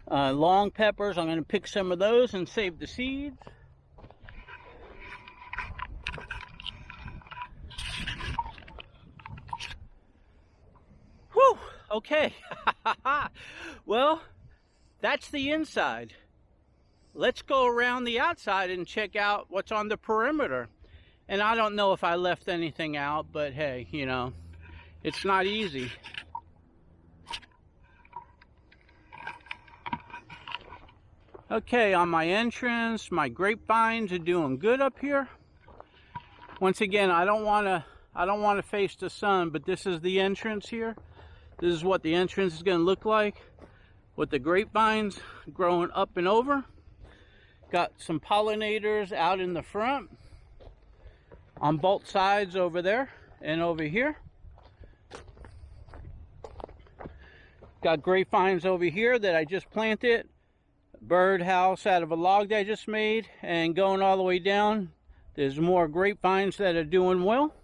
Long peppers. I'm going to pick some of those and save the seeds. Whew, okay. Well, that's the inside. Let's go around the outside and check out what's on the perimeter. And I don't know if I left anything out, but hey, you know, it's not easy. Okay, on my entrance, my grapevines are doing good up here. Once again, I don't want to face the sun, but this is the entrance here. This is what the entrance is going to look like with the grapevines growing up and over. Got some pollinators out in the front on both sides over there and over here. Got grapevines over here that I just planted. Birdhouse out of a log that I just made, and going all the way down, there's more grapevines that are doing well.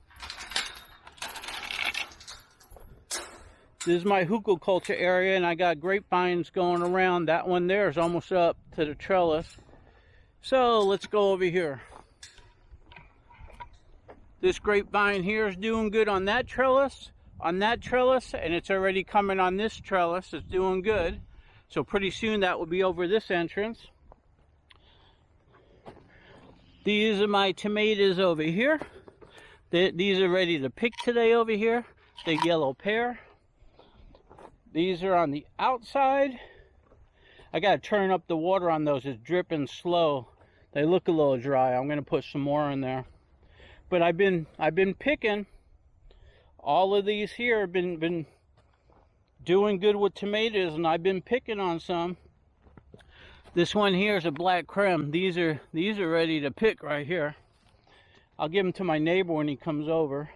This is my hugelkultur area, and I got grapevines going around. That one there is almost up to the trellis. So let's go over here. This grapevine here is doing good on that trellis, and it's already coming on this trellis. It's doing good. So pretty soon that will be over this entrance. These are my tomatoes over here. These are ready to pick today over here. The yellow pear. These are on the outside. I gotta turn up the water on those. It's dripping slow. They look a little dry. I'm gonna put some more in there. But I've been picking. All of these here have been doing good with tomatoes, and I've been picking on some. This one here is a black creme. These are ready to pick right here. I'll give them to my neighbor when he comes over.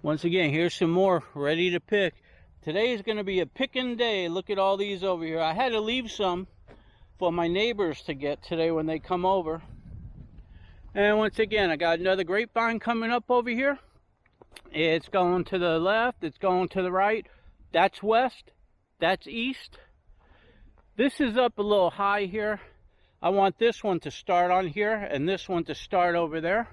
Once again, here's some more ready to pick. Today is going to be a picking day. Look at all these over here. I had to leave some for my neighbors to get today when they come over. And once again, I got another grapevine coming up over here. It's going to the left, it's going to the right. That's west, that's east. This is up a little high here. I want this one to start on here and this one to start over there.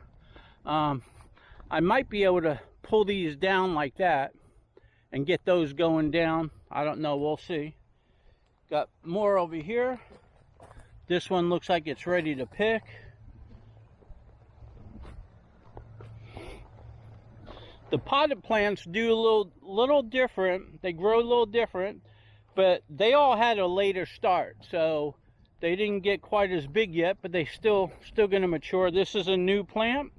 I might be able to pull these down like that and get those going down. I don't know, we'll see. Got more over here. This one looks like it's ready to pick. The potted plants do a little different. They grow a little different, but they all had a later start, so they didn't get quite as big yet, but they still going to mature. This is a new plant.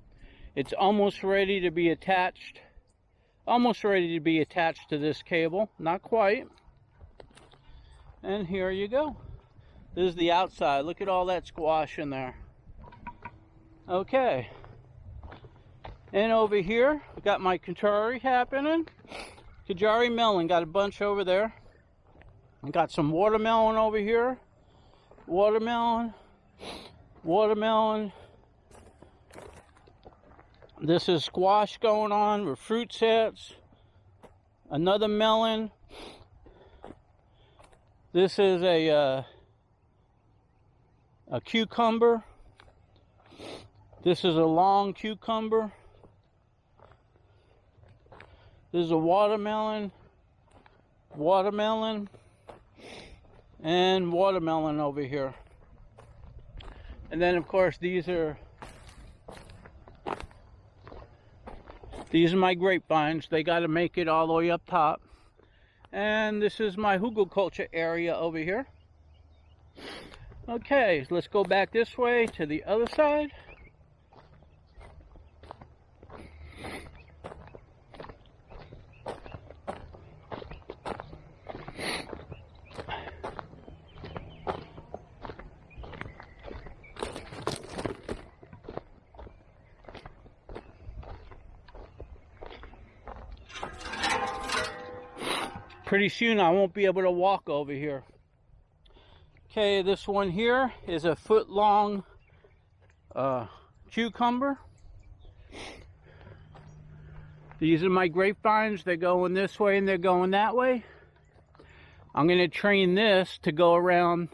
It's almost ready to be attached. Almost ready to be attached to this cable. Not quite. And here you go. This is the outside. Look at all that squash in there. Okay. And over here, I got my Kajari happening. Kajari melon, got a bunch over there. I got some watermelon over here. Watermelon. Watermelon. This is squash going on with fruit sets. Another melon. This is a cucumber. This is a long cucumber. This is a watermelon. Watermelon. And watermelon over here. And then of course these are my grapevines. They got to make it all the way up top. And this is my hugelkultur area over here. Okay, so let's go back this way to the other side. Pretty soon I won't be able to walk over here. Okay, this one here is a foot long cucumber. These are my grapevines. They're going this way and they're going that way. I'm going to train this to go around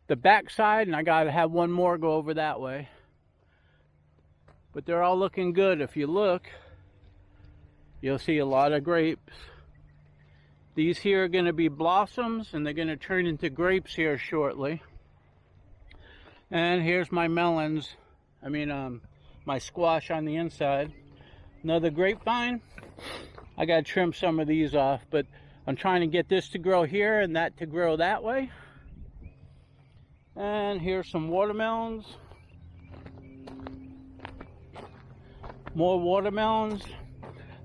the back side, and I got to have one more go over that way. But they're all looking good. If you look, you'll see a lot of grapes. These here are going to be blossoms, and they're going to turn into grapes here shortly. And here's my melons. My squash on the inside. Another grapevine. I got to trim some of these off, but I'm trying to get this to grow here and that to grow that way. And here's some watermelons. More watermelons.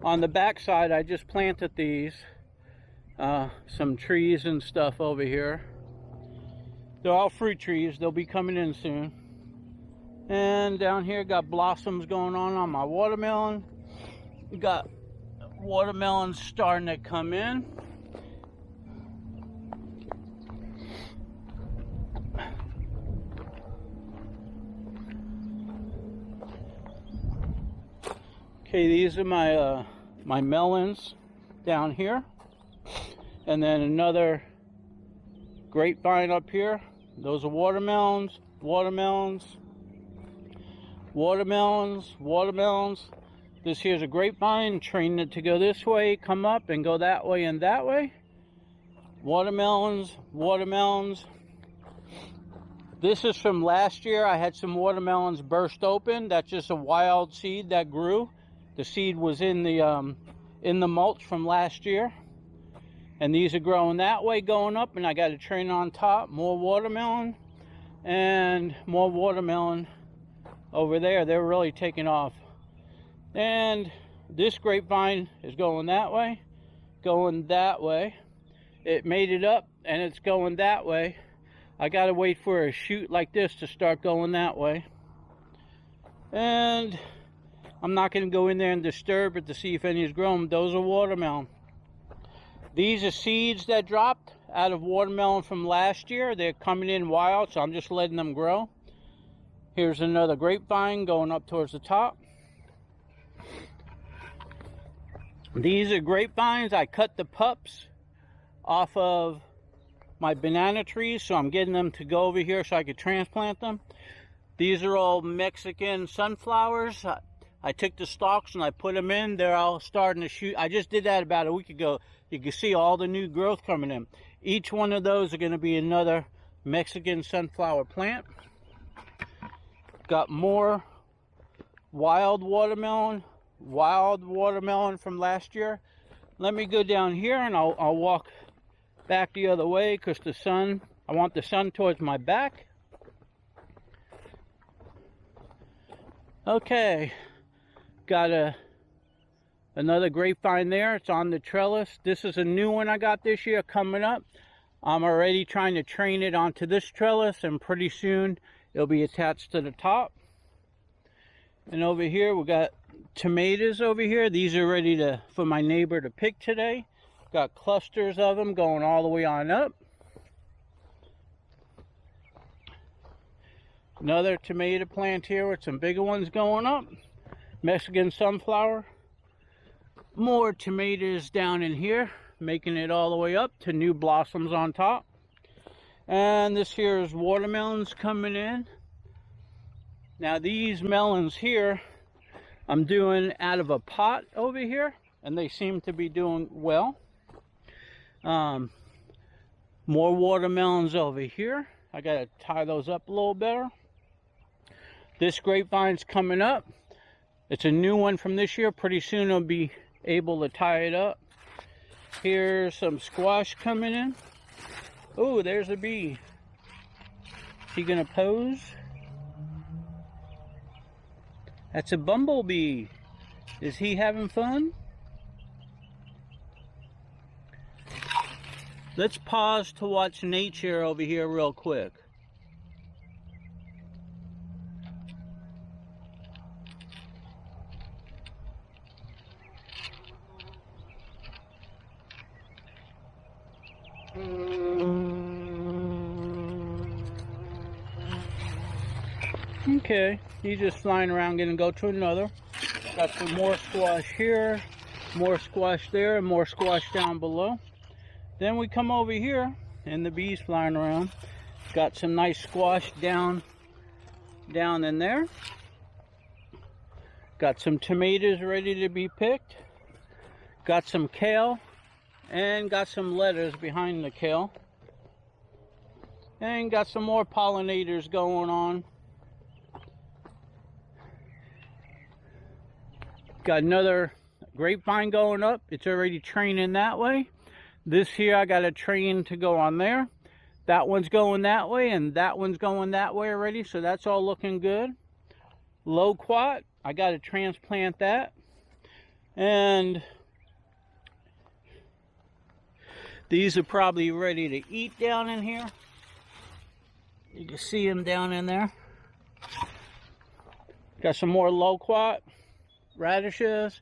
On the back side, I just planted these. Some trees and stuff over here. They're all fruit trees. They'll be coming in soon. And down here got blossoms going on my watermelon. Got watermelons starting to come in. Okay, these are my melons down here. And then another grapevine up here. Those are watermelons, watermelons, watermelons, watermelons. This here's a grapevine, training it to go this way, come up and go that way and that way. Watermelons, watermelons. This is from last year. I had some watermelons burst open. That's just a wild seed that grew. The seed was in the mulch from last year. And these are growing that way, going up, and I got a train on top. More watermelon and more watermelon over there. They're really taking off. And this grapevine is going that way, going that way. It made it up and it's going that way. I got to wait for a shoot like this to start going that way. And I'm not going to go in there and disturb it to see if any is grown. Those are watermelon. These are seeds that dropped out of watermelon from last year. They're coming in wild, so I'm just letting them grow. Here's another grapevine going up towards the top. These are grapevines. I cut the pups off of my banana trees, so I'm getting them to go over here so I could transplant them. These are all Mexican sunflowers. I took the stalks and I put them in. They're all starting to shoot. I just did that about a week ago. You can see all the new growth coming in. Each one of those are going to be another Mexican sunflower plant. Got more wild watermelon, wild watermelon from last year. Let me go down here and I'll walk back the other way because the sun, I want the sun towards my back. Okay, got another grapevine there. It's on the trellis. This is a new one I got this year coming up. I'm already trying to train it onto this trellis, and pretty soon it'll be attached to the top. And over here we got tomatoes over here. These are ready for my neighbor to pick today. Got clusters of them going all the way on up. Another tomato plant here with some bigger ones going up. Mexican sunflower. More tomatoes down in here, making it all the way up to new blossoms on top. And this here is watermelons coming in. Now these melons here, I'm doing out of a pot over here, and they seem to be doing well. More watermelons over here. I gotta tie those up a little better. This grapevine's coming up. It's a new one from this year. Pretty soon I'll be able to tie it up. Here's some squash coming in. Oh, there's a bee. Is he gonna pose? That's a bumblebee. Is he having fun? Let's pause to watch nature over here real quick. Okay, he's just flying around, gonna go to another. Got some more squash here, more squash there, and more squash down below. Then we come over here, and the bees flying around. Got some nice squash down in there. Got some tomatoes ready to be picked. Got some kale, and got some lettuce behind the kale. And got some more pollinators going on. Got another grapevine going up. It's already training that way. This here I got a train to go on there. That one's going that way, and that one's going that way already, so that's all looking good. Loquat, I got to transplant that. And these are probably ready to eat down in here. You can see them down in there. Got some more loquat, radishes.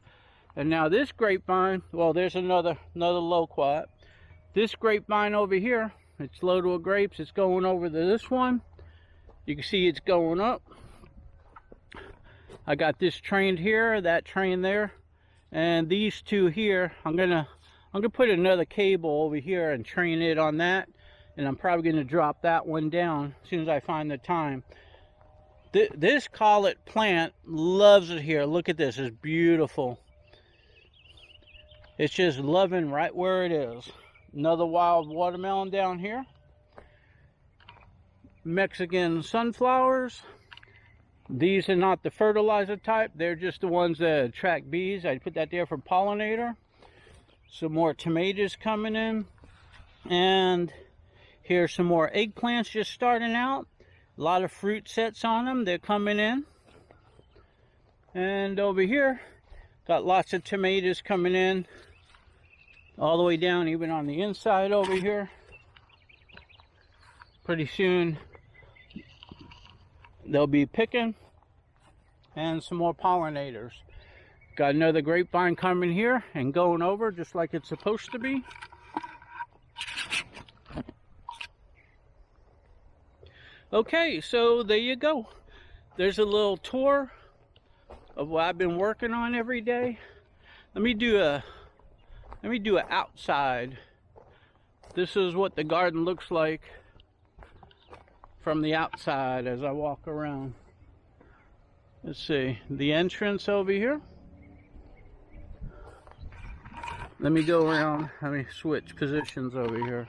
And now this grapevine, well, there's another loquat. This grapevine over here, it's loaded with grapes. It's going over to this one. You can see it's going up. I got this trained here, that trained there, and these two here. I'm gonna put another cable over here and train it on that, and I'm probably gonna drop that one down as soon as I find the time. This collet plant loves it here. Look at this, it's beautiful. It's just loving right where it is. Another wild watermelon down here. Mexican sunflowers. These are not the fertilizer type. They're just the ones that attract bees. I put that there for pollinator. Some more tomatoes coming in. And here's some more eggplants just starting out. A lot of fruit sets on them. They're coming in. And over here, got lots of tomatoes coming in. All the way down, even on the inside over here. Pretty soon, they'll be picking. And some more pollinators. Got another grapevine coming here and going over just like it's supposed to be. Okay, so there you go. There's a little tour of what I've been working on every day. Let me do an outside. This is what the garden looks like from the outside as I walk around. Let's see, the entrance over here. Let me go around, let me switch positions over here.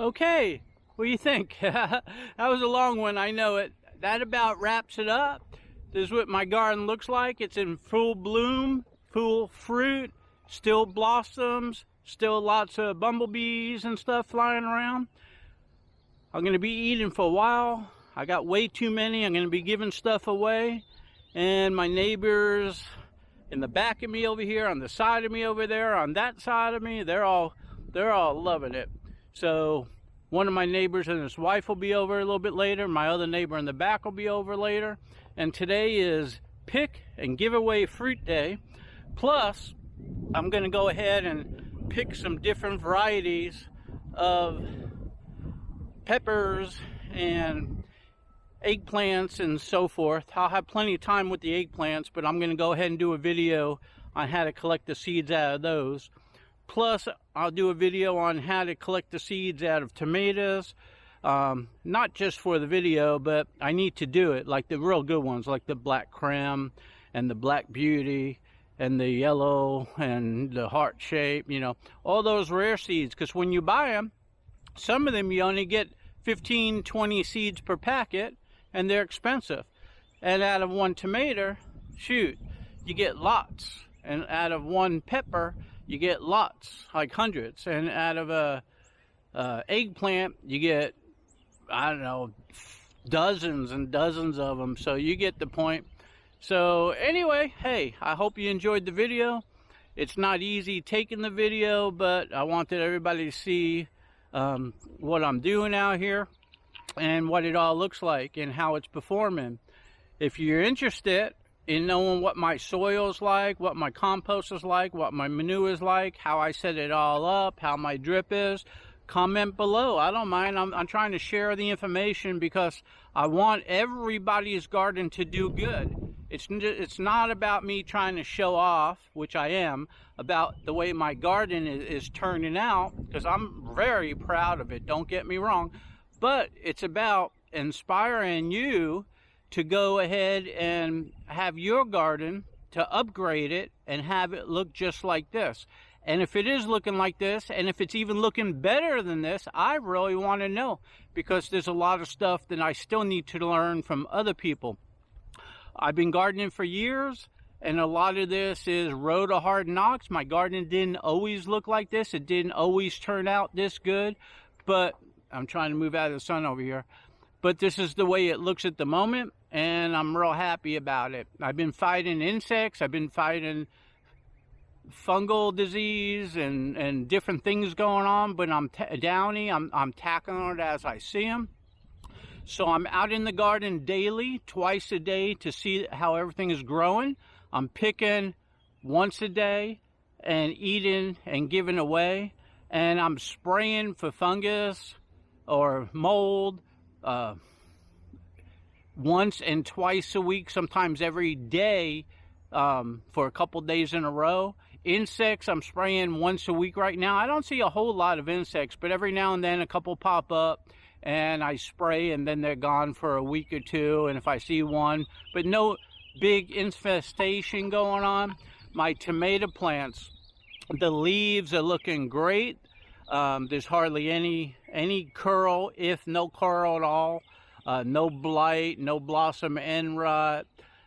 Okay, what do you think? That was a long one, I know it. That about wraps it up. This is what my garden looks like. It's in full bloom, full fruit, still blossoms, still lots of bumblebees and stuff flying around. I'm going to be eating for a while. I got way too many. I'm going to be giving stuff away. And my neighbors in the back of me over here, on the side of me over there, on that side of me, they're all loving it. So one of my neighbors and his wife will be over a little bit later. My other neighbor in the back will be over later. And today is pick and give away fruit day. Plus, I'm going to go ahead and pick some different varieties of peppers and eggplants and so forth. I'll have plenty of time with the eggplants, but I'm going to go ahead and do a video on how to collect the seeds out of those. Plus, I'll do a video on how to collect the seeds out of tomatoes. Not just for the video, but I need to do it, like the real good ones, like the Black Creme and the Black Beauty and the yellow and the heart shape, you know, all those rare seeds. Because when you buy them, some of them you only get 15, 20 seeds per packet, and they're expensive. And out of one tomato, shoot, you get lots. And out of one pepper, you get lots, like hundreds. And out of a eggplant, you get, I don't know, dozens and dozens of them. So you get the point. So anyway, hey, I hope you enjoyed the video. It's not easy taking the video, but I wanted everybody to see what I'm doing out here and what it all looks like and how it's performing. If you're interested in knowing what my soil's like, what my compost is like, what my manure is like, how I set it all up, how my drip is, comment below. I don't mind. I'm trying to share the information because I want everybody's garden to do good. It's not about me trying to show off, which I am, about the way my garden is turning out, because I'm very proud of it, don't get me wrong. But it's about inspiring you to go ahead and have your garden, to upgrade it and have it look just like this. And if it is looking like this, and if it's even looking better than this, I really want to know, because there's a lot of stuff that I still need to learn from other people. I've been gardening for years, and a lot of this is road of hard knocks. My garden didn't always look like this. It didn't always turn out this good, but I'm trying to move out of the sun over here. But this is the way it looks at the moment, and I'm real happy about it. I've been fighting insects. I've been fighting fungal disease and different things going on, but I'm downy. I'm tackling it as I see them. So I'm out in the garden daily, twice a day, to see how everything is growing. I'm picking once a day and eating and giving away. And I'm spraying for fungus or mold once and twice a week, sometimes every day, for a couple days in a row. Insects, I'm spraying once a week right now. I don't see a whole lot of insects, but every now and then a couple pop up. And I spray, and then they're gone for a week or two, and if I see one, but no big infestation going on. My tomato plants, the leaves are looking great. There's hardly any curl, if no curl at all. No blight, no blossom end rot.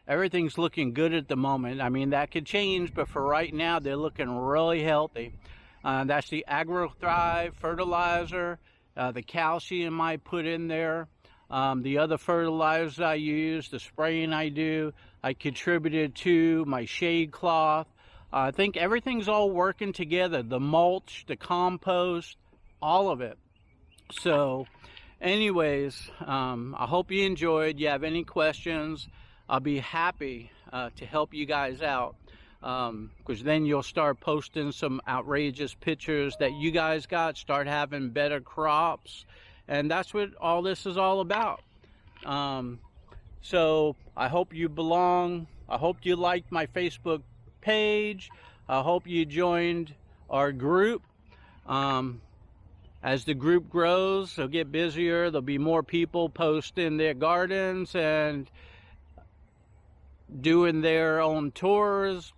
Everything's looking good at the moment. I mean, that could change, but for right now, they're looking really healthy. That's the AgroThrive fertilizer. The calcium I put in there, the other fertilizers I use, the spraying I do, I contributed to my shade cloth. I think everything's all working together, the mulch, the compost, all of it. So anyways, I hope you enjoyed. You have any questions, I'll be happy to help you guys out. Because then you'll start posting some outrageous pictures that you guys got, start having better crops, and that's what all this is all about. So I hope you belong. I hope you liked my Facebook page. I hope you joined our group. As the group grows, it'll get busier. There'll be more people posting their gardens and doing their own tours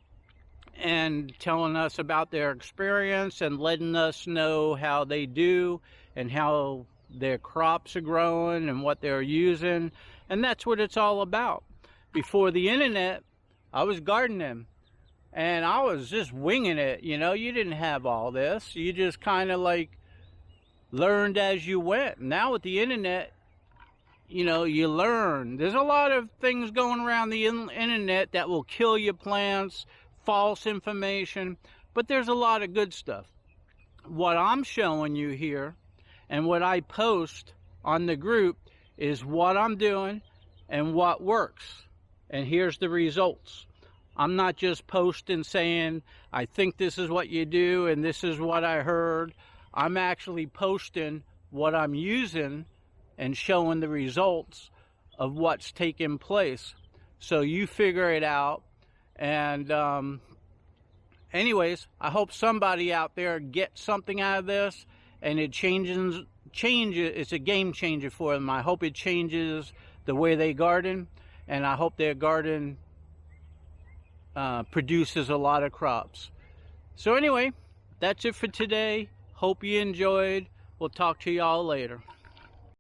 and telling us about their experience and letting us know how they do and how their crops are growing and what they're using. And that's what it's all about. Before the internet, I was gardening and I was just winging it. You know, you didn't have all this. You just kind of like learned as you went. Now with the internet, you know, you learn. There's a lot of things going around the internet that will kill your plants, false information, but there's a lot of good stuff. What I'm showing you here and what I post on the group is what I'm doing and what works. And here's the results. I'm not just posting saying, I think this is what you do and this is what I heard. I'm actually posting what I'm using and showing the results of what's taking place. So you figure it out. And anyways, I hope somebody out there gets something out of this and it changes. It's a game changer for them. I hope it changes the way they garden, and I hope their garden produces a lot of crops. So anyway, that's it for today. Hope you enjoyed. We'll talk to y'all later.